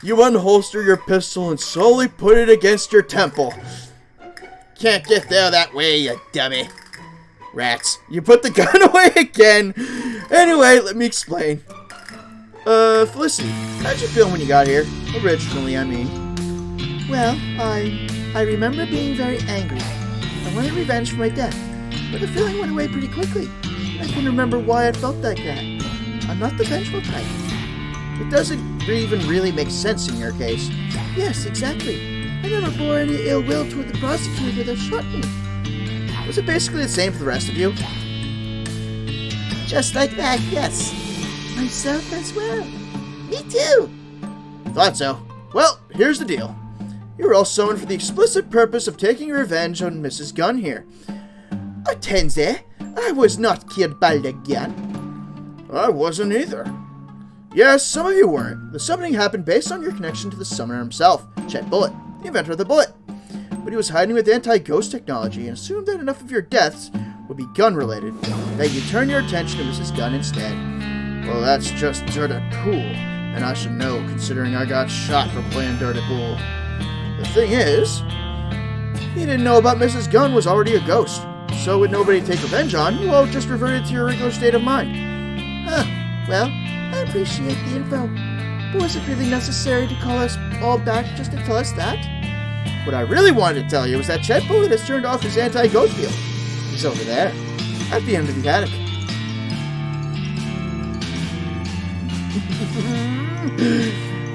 You unholster your pistol and slowly put it against your temple. Can't get there that way, you dummy. Rats. You put the gun away again. Anyway, let me explain. Felicity, how'd you feel when you got here? Originally, I mean. Well, I remember being very angry. I wanted revenge for my death, but the feeling went away pretty quickly. I can remember why I felt like that. I'm not the vengeful type. It doesn't even really make sense in your case. Yes, exactly. I never bore any ill will toward the prosecutor that shot me. Was it basically the same for the rest of you? Just like that, yes. Myself as well. Me too. Thought so. Well, here's the deal. You were all summoned for the explicit purpose of taking revenge on Mrs. Gunn here. Tenze, I was not killed by the gun. I wasn't either. Yes, some of you weren't. The summoning happened based on your connection to the summoner himself, Chet Bullet, the inventor of the bullet. But he was hiding with anti-ghost technology and assumed that enough of your deaths would be gun-related, that you turn your attention to Mrs. Gunn instead. Well, that's just dirty pool, and I should know, considering I got shot for playing dirty pool. The thing is, he didn't know about Mrs. Gunn was already a ghost, so with nobody to take revenge on, you all just reverted to your regular state of mind. Well, I appreciate the info, but was it really necessary to call us all back just to tell us that? What I really wanted to tell you was that Chet Bullet has turned off his anti-ghost deal. He's over there, at the end of the attic.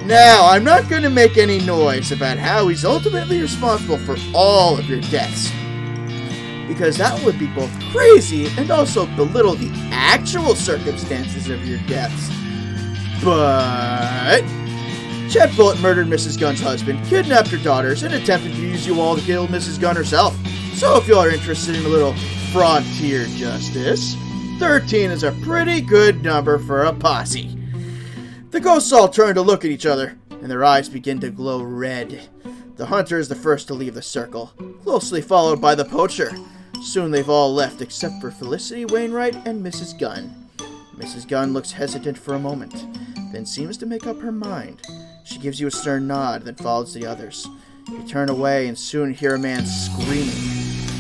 Now, I'm not going to make any noise about how he's ultimately responsible for all of your deaths, because that would be both crazy and also belittle the actual circumstances of your deaths. But Chet Bullet murdered Mrs. Gunn's husband, kidnapped her daughters, and attempted to use you all to kill Mrs. Gunn herself. So if you are interested in a little frontier justice, 13 is a pretty good number for a posse. The ghosts all turn to look at each other, and their eyes begin to glow red. The hunter is the first to leave the circle, closely followed by the poacher. Soon they've all left except for Felicity Wainwright and Mrs. Gunn. Mrs. Gunn looks hesitant for a moment, then seems to make up her mind. She gives you a stern nod, then follows the others. You turn away and soon hear a man screaming.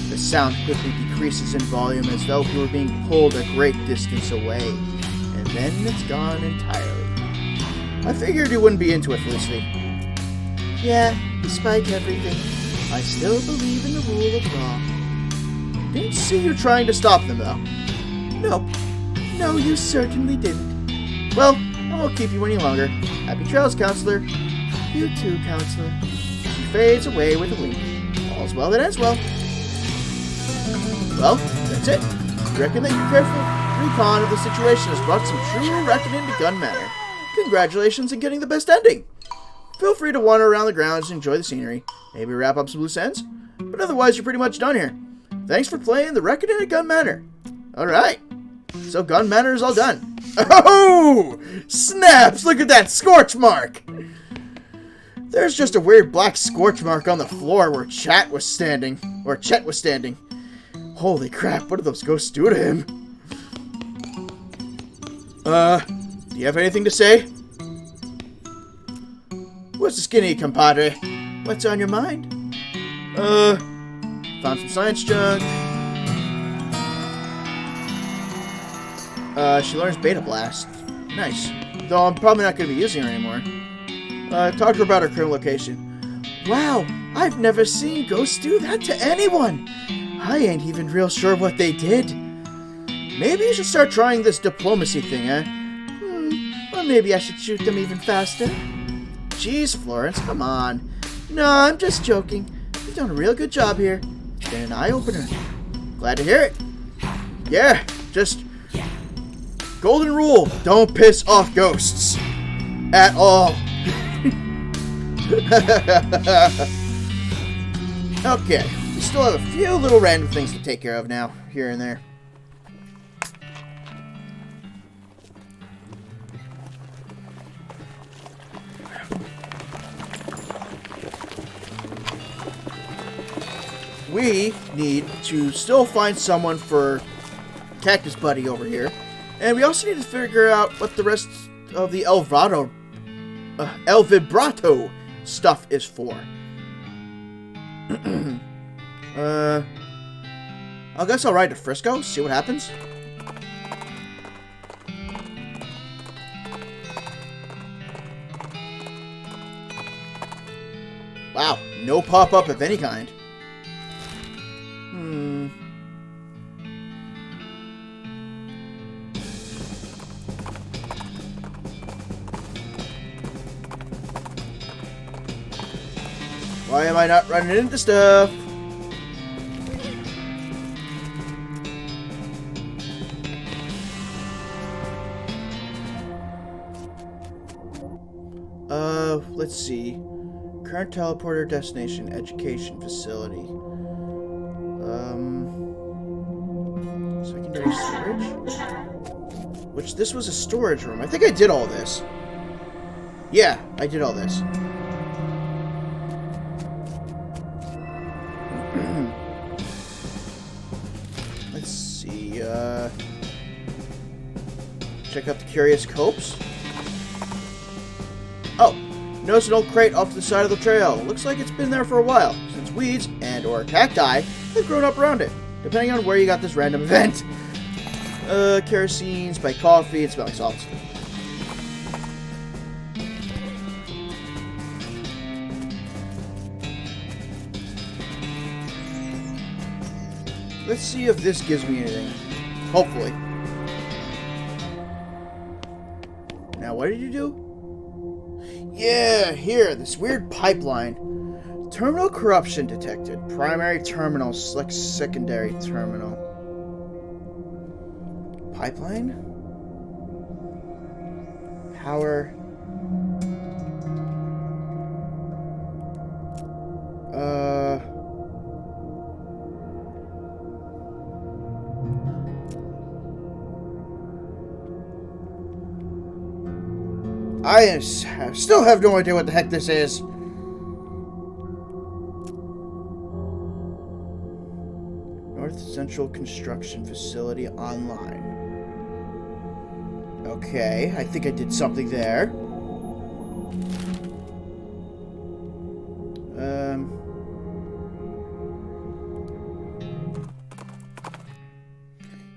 The sound quickly decreases in volume as though he were being pulled a great distance away, and then it's gone entirely. I figured you wouldn't be into it, Felicity. Yeah, despite everything, I still believe in the rule of law. Didn't see you trying to stop them, though. Nope. No, you certainly didn't. Well, I won't keep you any longer. Happy trails, Counselor. You too, Counselor. She fades away with a wink. All's well that ends well. Well, that's it. I reckon that your careful recon of the situation has brought some true reckoning to Gun Manor. Congratulations on getting the best ending. Feel free to wander around the grounds and enjoy the scenery. Maybe wrap up some loose ends. But otherwise, you're pretty much done here. Thanks for playing the Reckoning at Gun Manor. Alright. So Gun Manor is all done. Oh! Snaps! Look at that scorch mark! There's just a weird black scorch mark on the floor where Chet was standing. Holy crap, what did those ghosts do to him? Do you have anything to say? What's the skinny, compadre? What's on your mind? Found some science junk. She learns Beta Blast. Nice. Though I'm probably not going to be using her anymore. Talk to her about her current location. Wow, I've never seen ghosts do that to anyone. I ain't even real sure what they did. Maybe you should start trying this diplomacy thing, eh? Or maybe I should shoot them even faster. Jeez, Florence, come on. No, I'm just joking. You've done a real good job here. It's been an eye-opener. Glad to hear it. Yeah, just... golden rule, don't piss off ghosts. At all. Okay, we still have a few little random things to take care of now, here and there. We need to still find someone for Cactus Buddy over here. And we also need to figure out what the rest of the El Vibrato stuff is for. I guess I'll ride to Frisco, see what happens. Wow, no pop-up of any kind. Why am I not running into stuff? Let's see. Current teleporter destination, education facility. Secondary storage? Which, this was a storage room. I think I did all this. Yeah, I did all this. Let's see, check out the curious copes. Oh, notice an old crate off the side of the trail. Looks like it's been there for a while, since weeds and or cacti have grown up around it, depending on where you got this random event. Kerosene, spiked coffee, and smelling salts. Let's see if this gives me anything. Hopefully. Now, what did you do? Yeah, here, this weird pipeline. Terminal corruption detected. Primary terminal, select secondary terminal. Pipeline? Power. I still have no idea what the heck this is. North Central Construction Facility online. Okay, I think I did something there.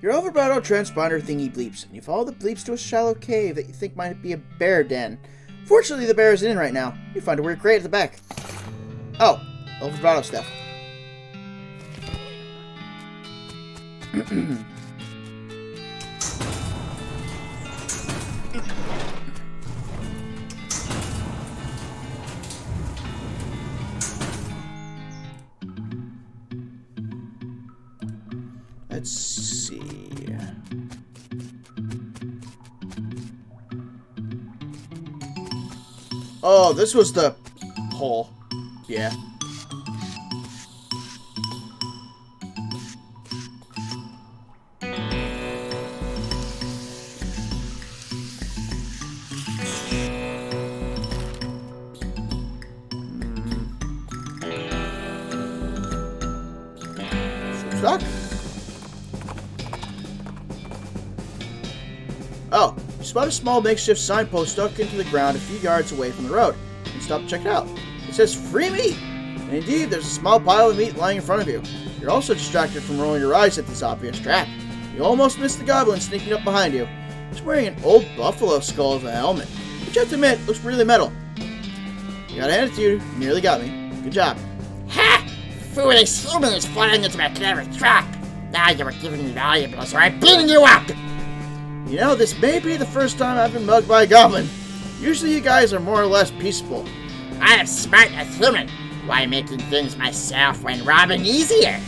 Your overbrow transponder thingy bleeps, and you follow the bleeps to a shallow cave that you think might be a bear den. Fortunately, the bear isn't in right now. You find a weird crate at the back. Oh, overbrow stuff. Let's see. Oh, this was the hole. Yeah. Stuck? Oh, you spot a small makeshift signpost stuck into the ground a few yards away from the road, and stop to check it out. It says free meat! And indeed, there's a small pile of meat lying in front of you. You're also distracted from rolling your eyes at this obvious trap. You almost missed the goblin sneaking up behind you. He's wearing an old buffalo skull as a helmet, which you have to admit looks really metal. You gotta hand it to you, you nearly got me. Good job. Ha! Foolish human is flying into my clever trap. Now you were giving me valuables, or I'm beating you up! You know, this may be the first time I've been mugged by a goblin. Usually you guys are more or less peaceable. I am smart as human. Why making things myself when robbing easier?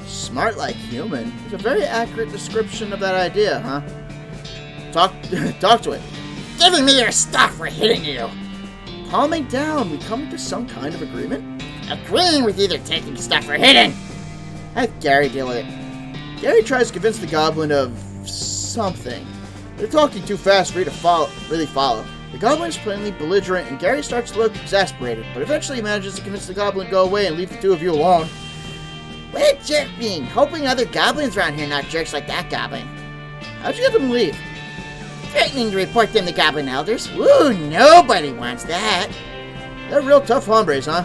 Smart like human is a very accurate description of that idea, huh? Talk to it. Giving me your stuff, we're hitting you. Calming down, we come to some kind of agreement? Agreeing with either taking stuff or hitting. Have Gary deal with it. Gary tries to convince the goblin of something. They're talking too fast for you to really follow. The goblin is plainly belligerent, and Gary starts to look exasperated, but eventually he manages to convince the goblin to go away and leave the two of you alone. What a jerk being, hoping other goblins around here not jerks like that goblin. How'd you get them to leave? Threatening to report them to goblin elders. Woo, nobody wants that. They're real tough hombres, huh?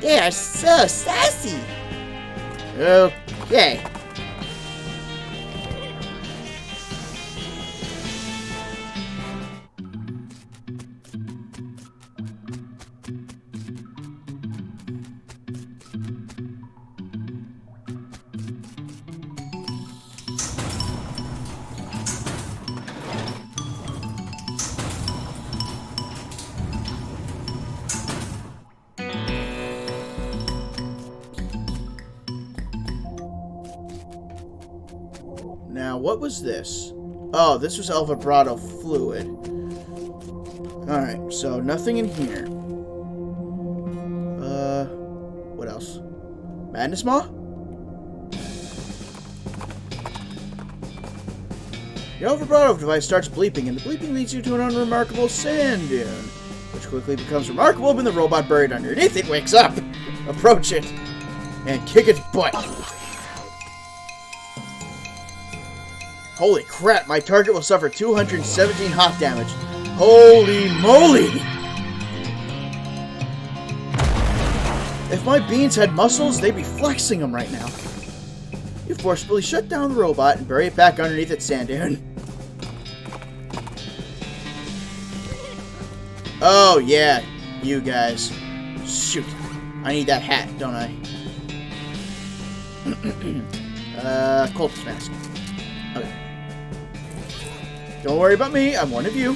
They are so sassy. Okay. Now, what was this? Oh, this was El Vibrato fluid. Alright, so nothing in here. What else? Madness Maw? The El Vibrato device starts bleeping, and the bleeping leads you to an unremarkable sand dune, which quickly becomes remarkable when the robot buried underneath it wakes up. Approach it, and kick its butt. Holy crap, my target will suffer 217 hot damage. Holy moly! If my beans had muscles, they'd be flexing them right now. You forcibly shut down the robot and bury it back underneath its sand dune. Oh yeah, you guys. Shoot. I need that hat, don't I? Cultist mask. Okay. Don't worry about me, I'm one of you.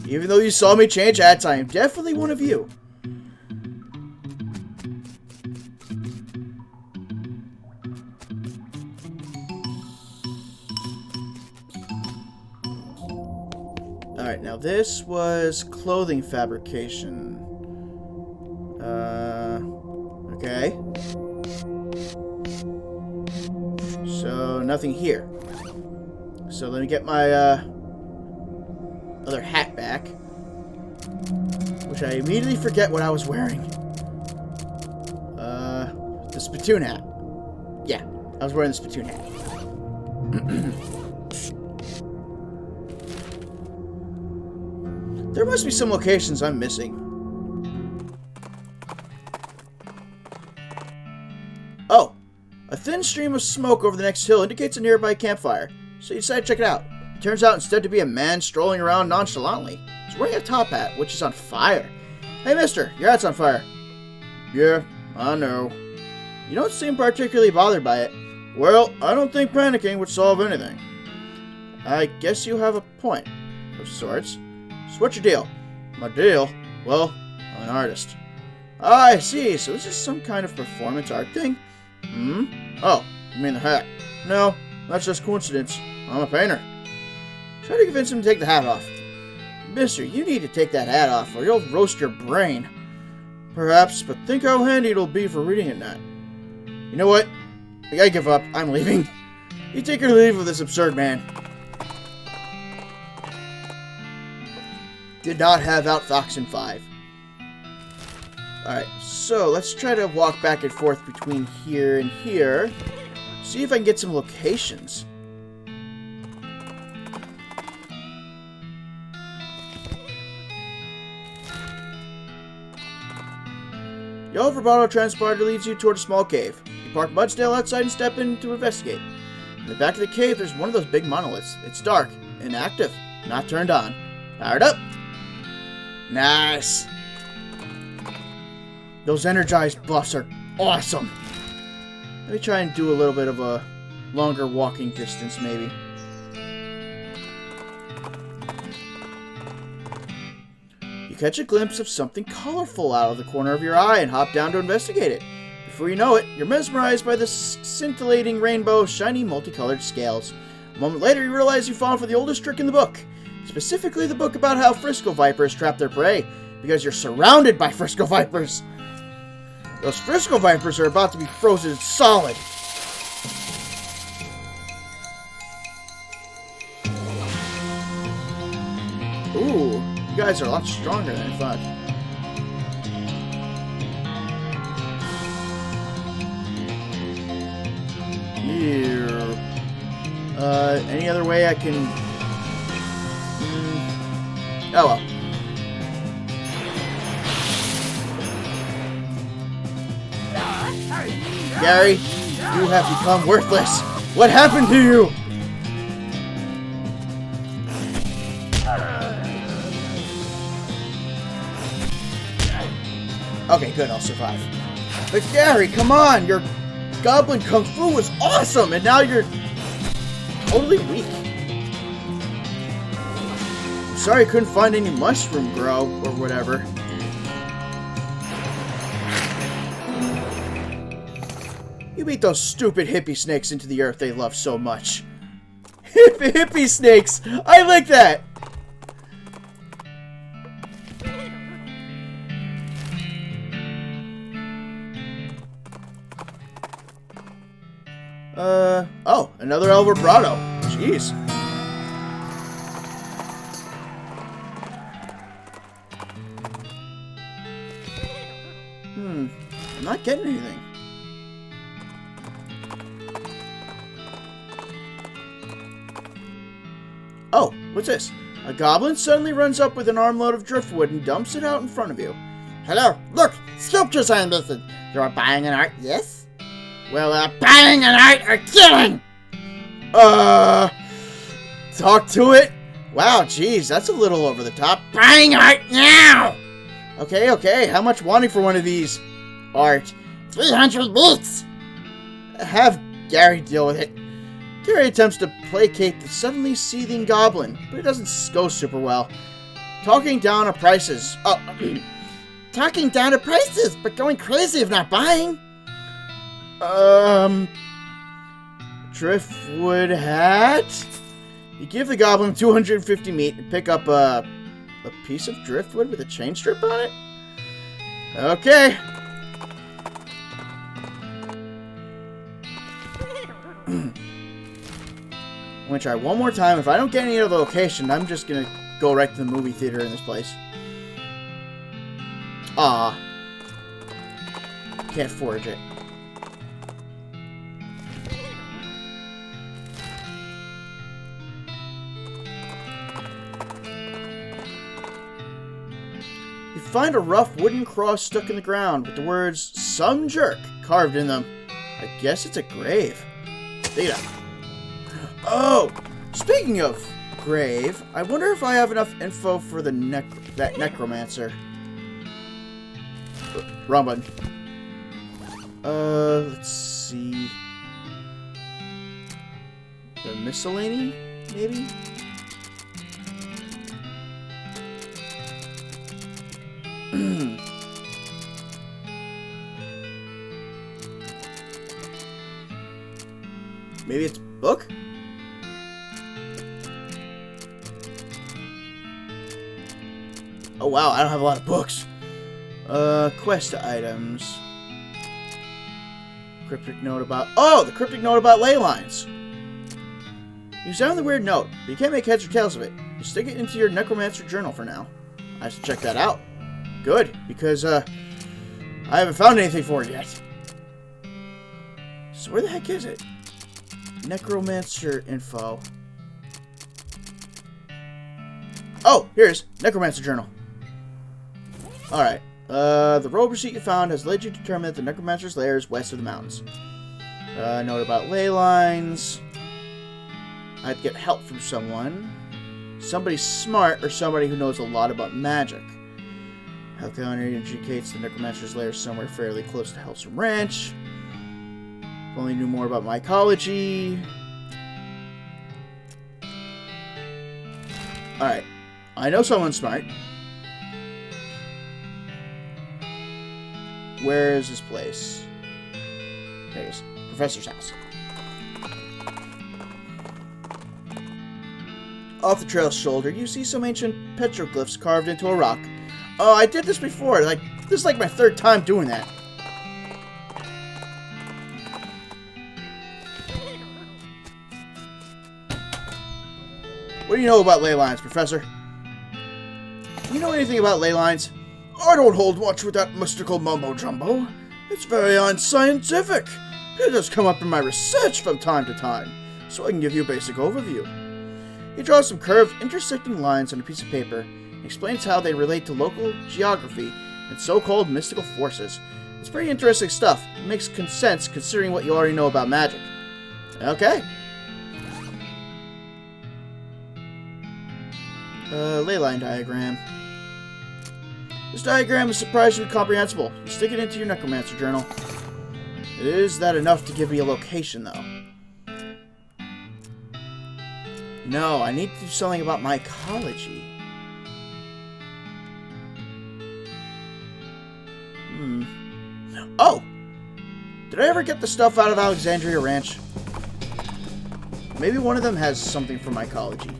Even though you saw me change hats, I am definitely one of you. Alright, now this was clothing fabrication. Okay. So, nothing here. So, let me get my, other hat back. Which I immediately forget what I was wearing. The spittoon hat. Yeah, I was wearing the spittoon hat. There must be some locations I'm missing. Oh, a thin stream of smoke over the next hill indicates a nearby campfire, so you decide to check it out. It turns out instead to be a man strolling around nonchalantly. He's wearing a top hat, which is on fire. Hey mister, your hat's on fire. Yeah, I know. You don't seem particularly bothered by it. Well, I don't think panicking would solve anything. I guess you have a point, of sorts. So what's your deal? My deal? Well, I'm an artist. Ah, I see. So this is some kind of performance art thing? Hmm? Oh, you mean the hat? No, that's just coincidence. I'm a painter. Try to convince him to take the hat off. Mister, you need to take that hat off or you'll roast your brain. Perhaps, but think how handy it'll be for reading at night. You know what? I give up. I'm leaving. You take your leave of this absurd man. Did not have out Fox in 5. Alright, so let's try to walk back and forth between here and here. See if I can get some locations. The El Vibrato transporter leads you toward a small cave. You park Mudsdale outside and step in to investigate. In the back of the cave, there's one of those big monoliths. It's dark, inactive, not turned on. Powered up. Nice. Those energized buffs are awesome. Let me try and do a little bit of a longer walking distance, maybe. You catch a glimpse of something colorful out of the corner of your eye and hop down to investigate it. Before you know it, you're mesmerized by the scintillating rainbow of shiny multicolored scales. A moment later, you realize you've fallen for the oldest trick in the book. Specifically the book about how Frisco Vipers trap their prey, because you're surrounded by Frisco Vipers. Those Frisco Vipers are about to be frozen solid. Ooh, you guys are a lot stronger than I thought. Here. Any other way I can... Oh well. Gary, you have become worthless. What happened to you? Okay, good, I'll survive. But Gary, come on, your goblin kung fu was awesome, and now you're totally weak. Sorry I couldn't find any mushroom grow, or whatever. You beat those stupid hippie snakes into the earth they love so much. Hippie snakes! I like that! Oh, another El Vibrato. Jeez. I'm not getting anything. Oh, what's this? A goblin suddenly runs up with an armload of driftwood and dumps it out in front of you. Hello, look, sculptures are missing. You're buying an art, yes? Well, buying an art or killing! Talk to it? Wow, geez, that's a little over the top. Buying art now! Okay, how much wanting for one of these? Art. 300 beats! Have Gary deal with it. Gary attempts to placate the suddenly seething goblin, but it doesn't go super well. Talking down on prices. Oh, Talking down to prices, but going crazy if not buying. Driftwood hat? You give the goblin 250 meat and pick up a piece of driftwood with a chain strip on it? Okay. I'm gonna try one more time. If I don't get any other location, I'm just gonna go right to the movie theater in this place. Ah. Can't forge it. You find a rough wooden cross stuck in the ground with the words, "Some jerk," carved in them. I guess it's a grave. Data. Oh! Speaking of grave, I wonder if I have enough info for the that necromancer. Wrong button. Let's see. The miscellany, maybe? Maybe it's book? Oh wow, I don't have a lot of books. Quest items. Cryptic note about... Oh! The cryptic note about ley lines! You sound the weird note, but you can't make heads or tails of it. You stick it into your necromancer journal for now. I should check that out. Good, because, I haven't found anything for it yet. So where the heck is it? Necromancer info. Oh, here's Necromancer Journal. Alright. The robe receipt you found has led you to determine that the Necromancer's lair is west of the mountains. Note about ley lines. I'd get help from someone. Somebody smart or somebody who knows a lot about magic. Health calendar indicates the Necromancer's lair is somewhere fairly close to Hellstrom Ranch. If only knew more about mycology. Alright. I know someone smart. Where is this place? There it is. Professor's house. Off the trail's shoulder, you see some ancient petroglyphs carved into a rock. Oh, I did this before. This is like my third time doing that. What do you know about ley lines, Professor? Do you know anything about ley lines? I don't hold much with that mystical mumbo-jumbo. It's very unscientific. It does come up in my research from time to time, so I can give you a basic overview. He draws some curved, intersecting lines on a piece of paper and explains how they relate to local geography and so-called mystical forces. It's pretty interesting stuff. It makes sense considering what you already know about magic. Okay. Ley line diagram. This diagram is surprisingly comprehensible. You stick it into your necromancer journal. Is that enough to give me a location, though? No, I need to do something about mycology. Oh! Did I ever get the stuff out of Alexandria Ranch? Maybe one of them has something for mycology.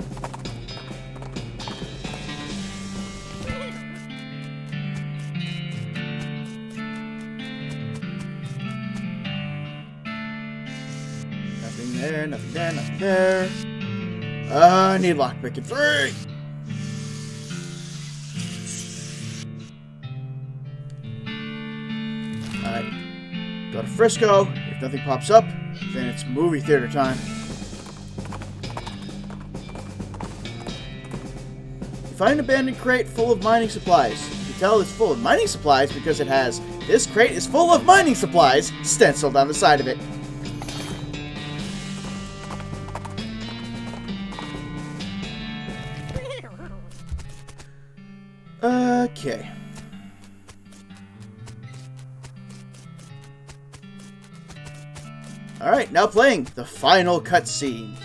Nothing there, nothing there, nothing there. I need lockpick in 3! Alright. Go to Frisco. If nothing pops up, then it's movie theater time. You find an abandoned crate full of mining supplies. You can tell it's full of mining supplies because it has "This crate is full of mining supplies" stenciled on the side of it. Okay. Alright, now playing the final cutscene.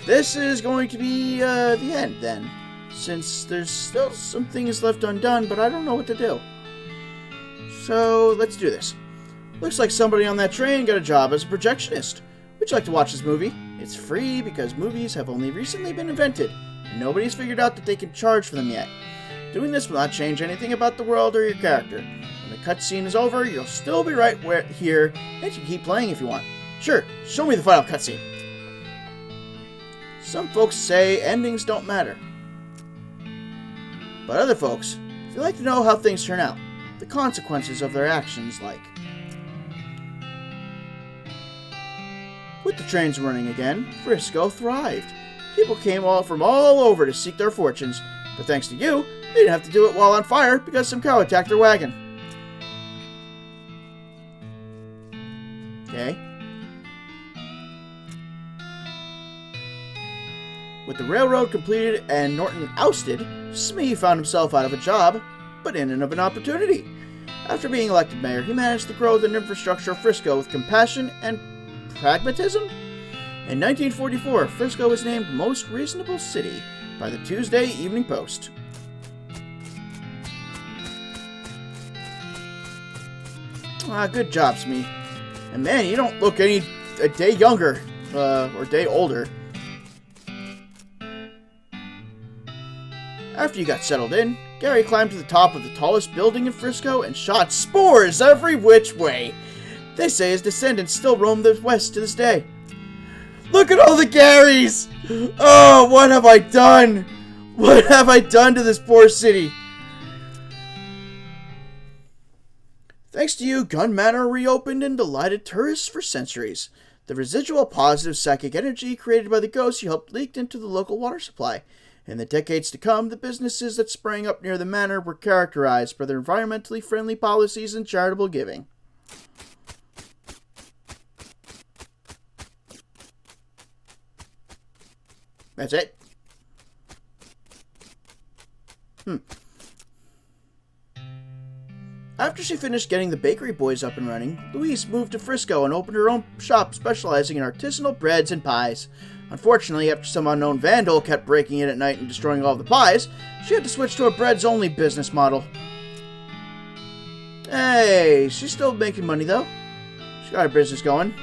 This is going to be the end then, since there's still some things left undone, but I don't know what to do. So, let's do this. Looks like somebody on that train got a job as a projectionist. Would you like to watch this movie? It's free because movies have only recently been invented, and nobody's figured out that they can charge for them yet. Doing this will not change anything about the world or your character. When the cutscene is over, you'll still be right here, and you can keep playing if you want. Sure, show me the final cutscene. Some folks say endings don't matter. But other folks, if you like to know how things turn out, the consequences of their actions, like. With the trains running again, Frisco thrived. People came from all over to seek their fortunes, but thanks to you, they didn't have to do it while on fire because some cow attacked their wagon. Okay. With the railroad completed and Norton ousted, Smee found himself out of a job, but in and of an opportunity. After being elected mayor, he managed the growth and infrastructure of Frisco with compassion and pragmatism. In 1944, Frisco was named Most Reasonable City by the Tuesday Evening Post. Good job, Smee. And man, you don't look a day younger, or day older. After you got settled in, Gary climbed to the top of the tallest building in Frisco and shot spores every which way. They say his descendants still roam the West to this day. Look at all the Garys! Oh, what have I done? What have I done to this poor city? Thanks to you, Gun Manor reopened and delighted tourists for centuries. The residual positive psychic energy created by the ghosts you helped leaked into the local water supply. In the decades to come, the businesses that sprang up near the manor were characterized by their environmentally friendly policies and charitable giving. That's it. After she finished getting the bakery boys up and running, Louise moved to Frisco and opened her own shop specializing in artisanal breads and pies. Unfortunately, after some unknown vandal kept breaking in at night and destroying all the pies, she had to switch to a breads-only business model. Hey, she's still making money though. She got her business going.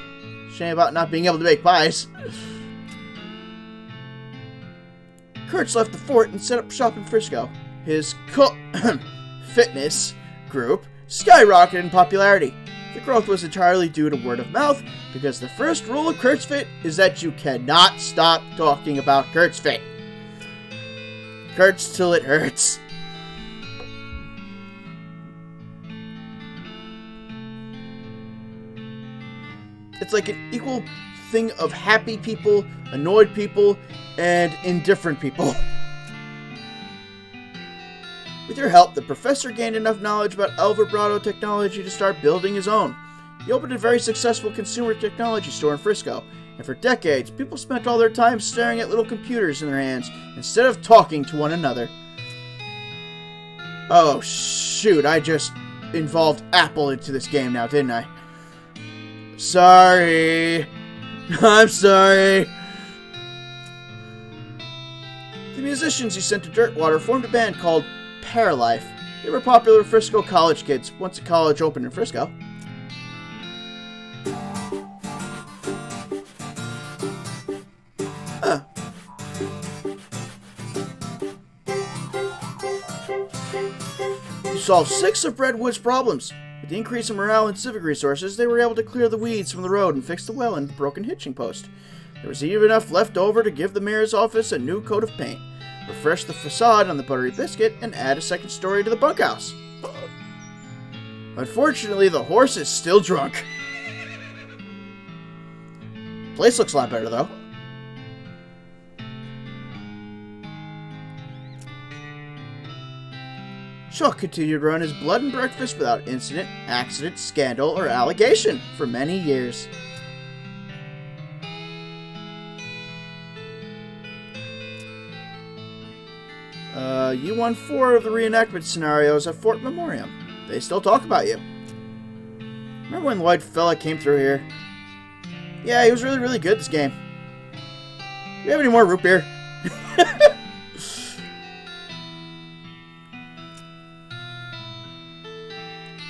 Shame about not being able to make pies. Kurtz left the fort and set up shop in Frisco. His fitness group skyrocketed in popularity. The growth was entirely due to word of mouth, because the first rule of Kurt's Fit is that you cannot stop talking about Kurt's Fit. Kurtz till it hurts. It's like an equal thing of happy people, annoyed people, and indifferent people. With your help, the professor gained enough knowledge about El Vibrato technology to start building his own. He opened a very successful consumer technology store in Frisco, and for decades, people spent all their time staring at little computers in their hands instead of talking to one another. Oh shoot, I just involved Apple into this game now, didn't I? Sorry. I'm sorry. The musicians he sent to Dirtwater formed a band called Paralife. They were popular with Frisco college kids once a college opened in Frisco. solved 6 of Redwood's problems. With the increase in morale and civic resources, they were able to clear the weeds from the road and fix the well and the broken hitching post. There was even enough left over to give the mayor's office a new coat of paint, refresh the facade on the Buttery Biscuit, and add a second story to the bunkhouse. Unfortunately, the horse is still drunk. Place looks a lot better, though. Chuck continued to run his blood and breakfast without incident, accident, scandal, or allegation for many years. You won 4 of the reenactment scenarios at Fort Memoriam. They still talk about you. Remember when the white fella came through here? Yeah, he was really, really good this game. Do you have any more root beer?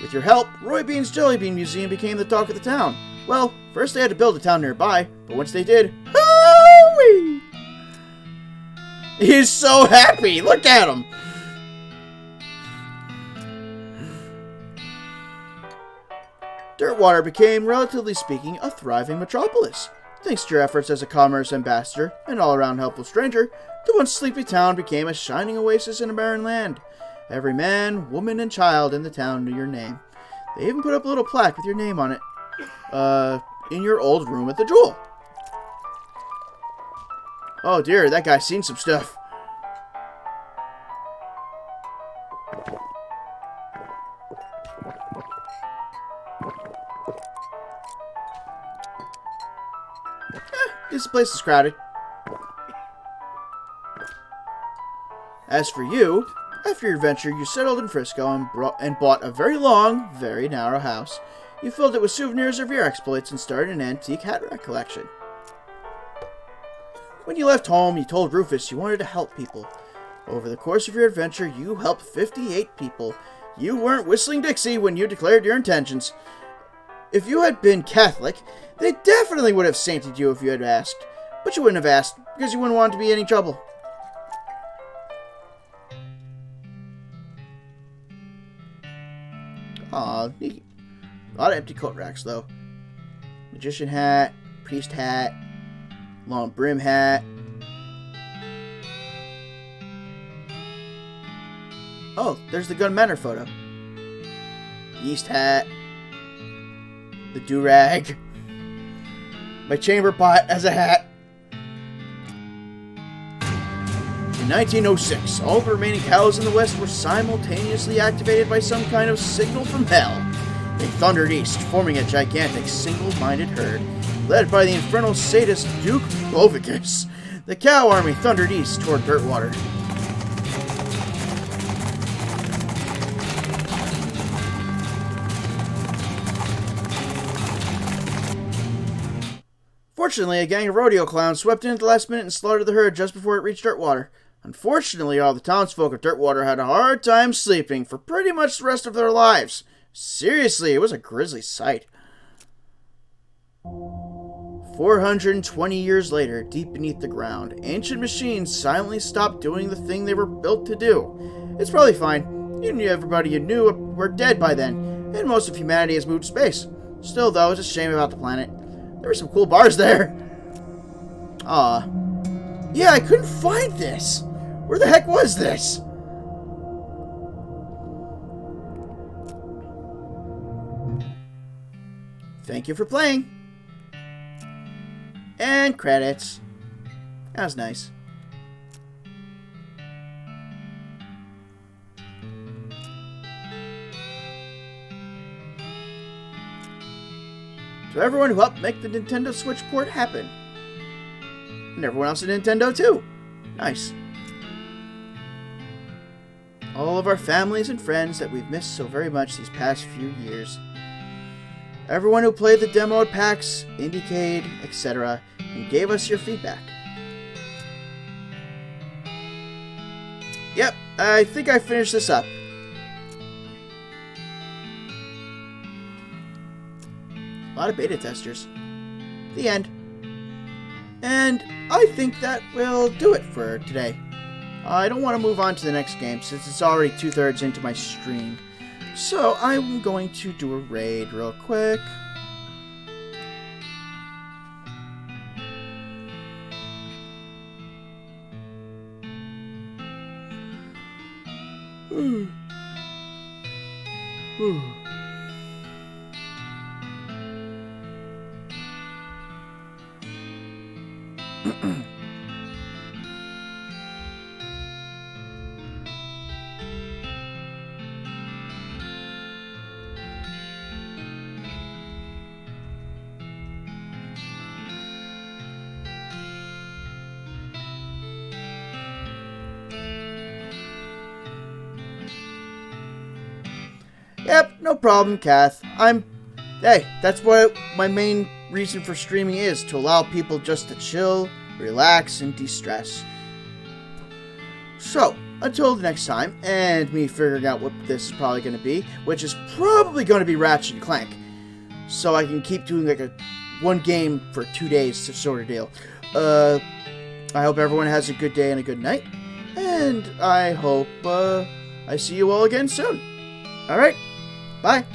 With your help, Roy Bean's Jelly Bean Museum became the talk of the town. Well, first they had to build a town nearby, but once they did, hoo-wee! He's so happy! Look at him! Dirtwater became, relatively speaking, a thriving metropolis. Thanks to your efforts as a commerce ambassador and all-around helpful stranger, the once sleepy town became a shining oasis in a barren land. Every man, woman, and child in the town knew your name. They even put up a little plaque with your name on it. In your old room at the Jewel. Oh dear, that guy's seen some stuff. This place is crowded. As for you, after your adventure, you settled in Frisco and bought a very long, very narrow house. You filled it with souvenirs of your exploits and started an antique hat rack collection. When you left home, you told Rufus you wanted to help people. Over the course of your adventure, you helped 58 people. You weren't whistling Dixie when you declared your intentions. If you had been Catholic, they definitely would have sainted you if you had asked. But you wouldn't have asked, because you wouldn't want to be in any trouble. Aw, neat. A lot of empty coat racks, though. Magician hat, priest hat, long brim hat. Oh, there's the Gun Manor photo. Yeast hat. The do-rag. My chamber pot as a hat. In 1906, all the remaining cows in the West were simultaneously activated by some kind of signal from hell. They thundered east, forming a gigantic, single-minded herd. Led by the infernal sadist Duke Bovicus, the cow army thundered east toward Dirtwater. Fortunately, a gang of rodeo clowns swept in at the last minute and slaughtered the herd just before it reached Dirtwater. Unfortunately, all the townsfolk of Dirtwater had a hard time sleeping for pretty much the rest of their lives. Seriously, it was a grisly sight. 420 years later, deep beneath the ground, ancient machines silently stopped doing the thing they were built to do. It's probably fine. You knew everybody you knew were dead by then, and most of humanity has moved to space. Still, though, it's a shame about the planet. There were some cool bars there. Aw. Yeah, I couldn't find this. Where the heck was this? Thank you for playing. And credits. That was nice. To everyone who helped make the Nintendo Switch port happen. And everyone else at Nintendo too. Nice. All of our families and friends that we've missed so very much these past few years. Everyone who played the demo at PAX, Indiecade, etc., and gave us your feedback. Yep, I think I finished this up. A lot of beta testers. The end. And I think that will do it for today. I don't want to move on to the next game since it's already 2/3 into my stream. So I'm going to do a raid real quick. Yep, no problem, Kath. Hey, that's what my main reason for streaming is, to allow people just to chill, relax, and de-stress. So, until the next time, and me figuring out what this is probably going to be, which is probably going to be Ratchet and Clank, so I can keep doing like one game for 2 days sort of deal. I hope everyone has a good day and a good night, and I hope I see you all again soon. Alright, bye.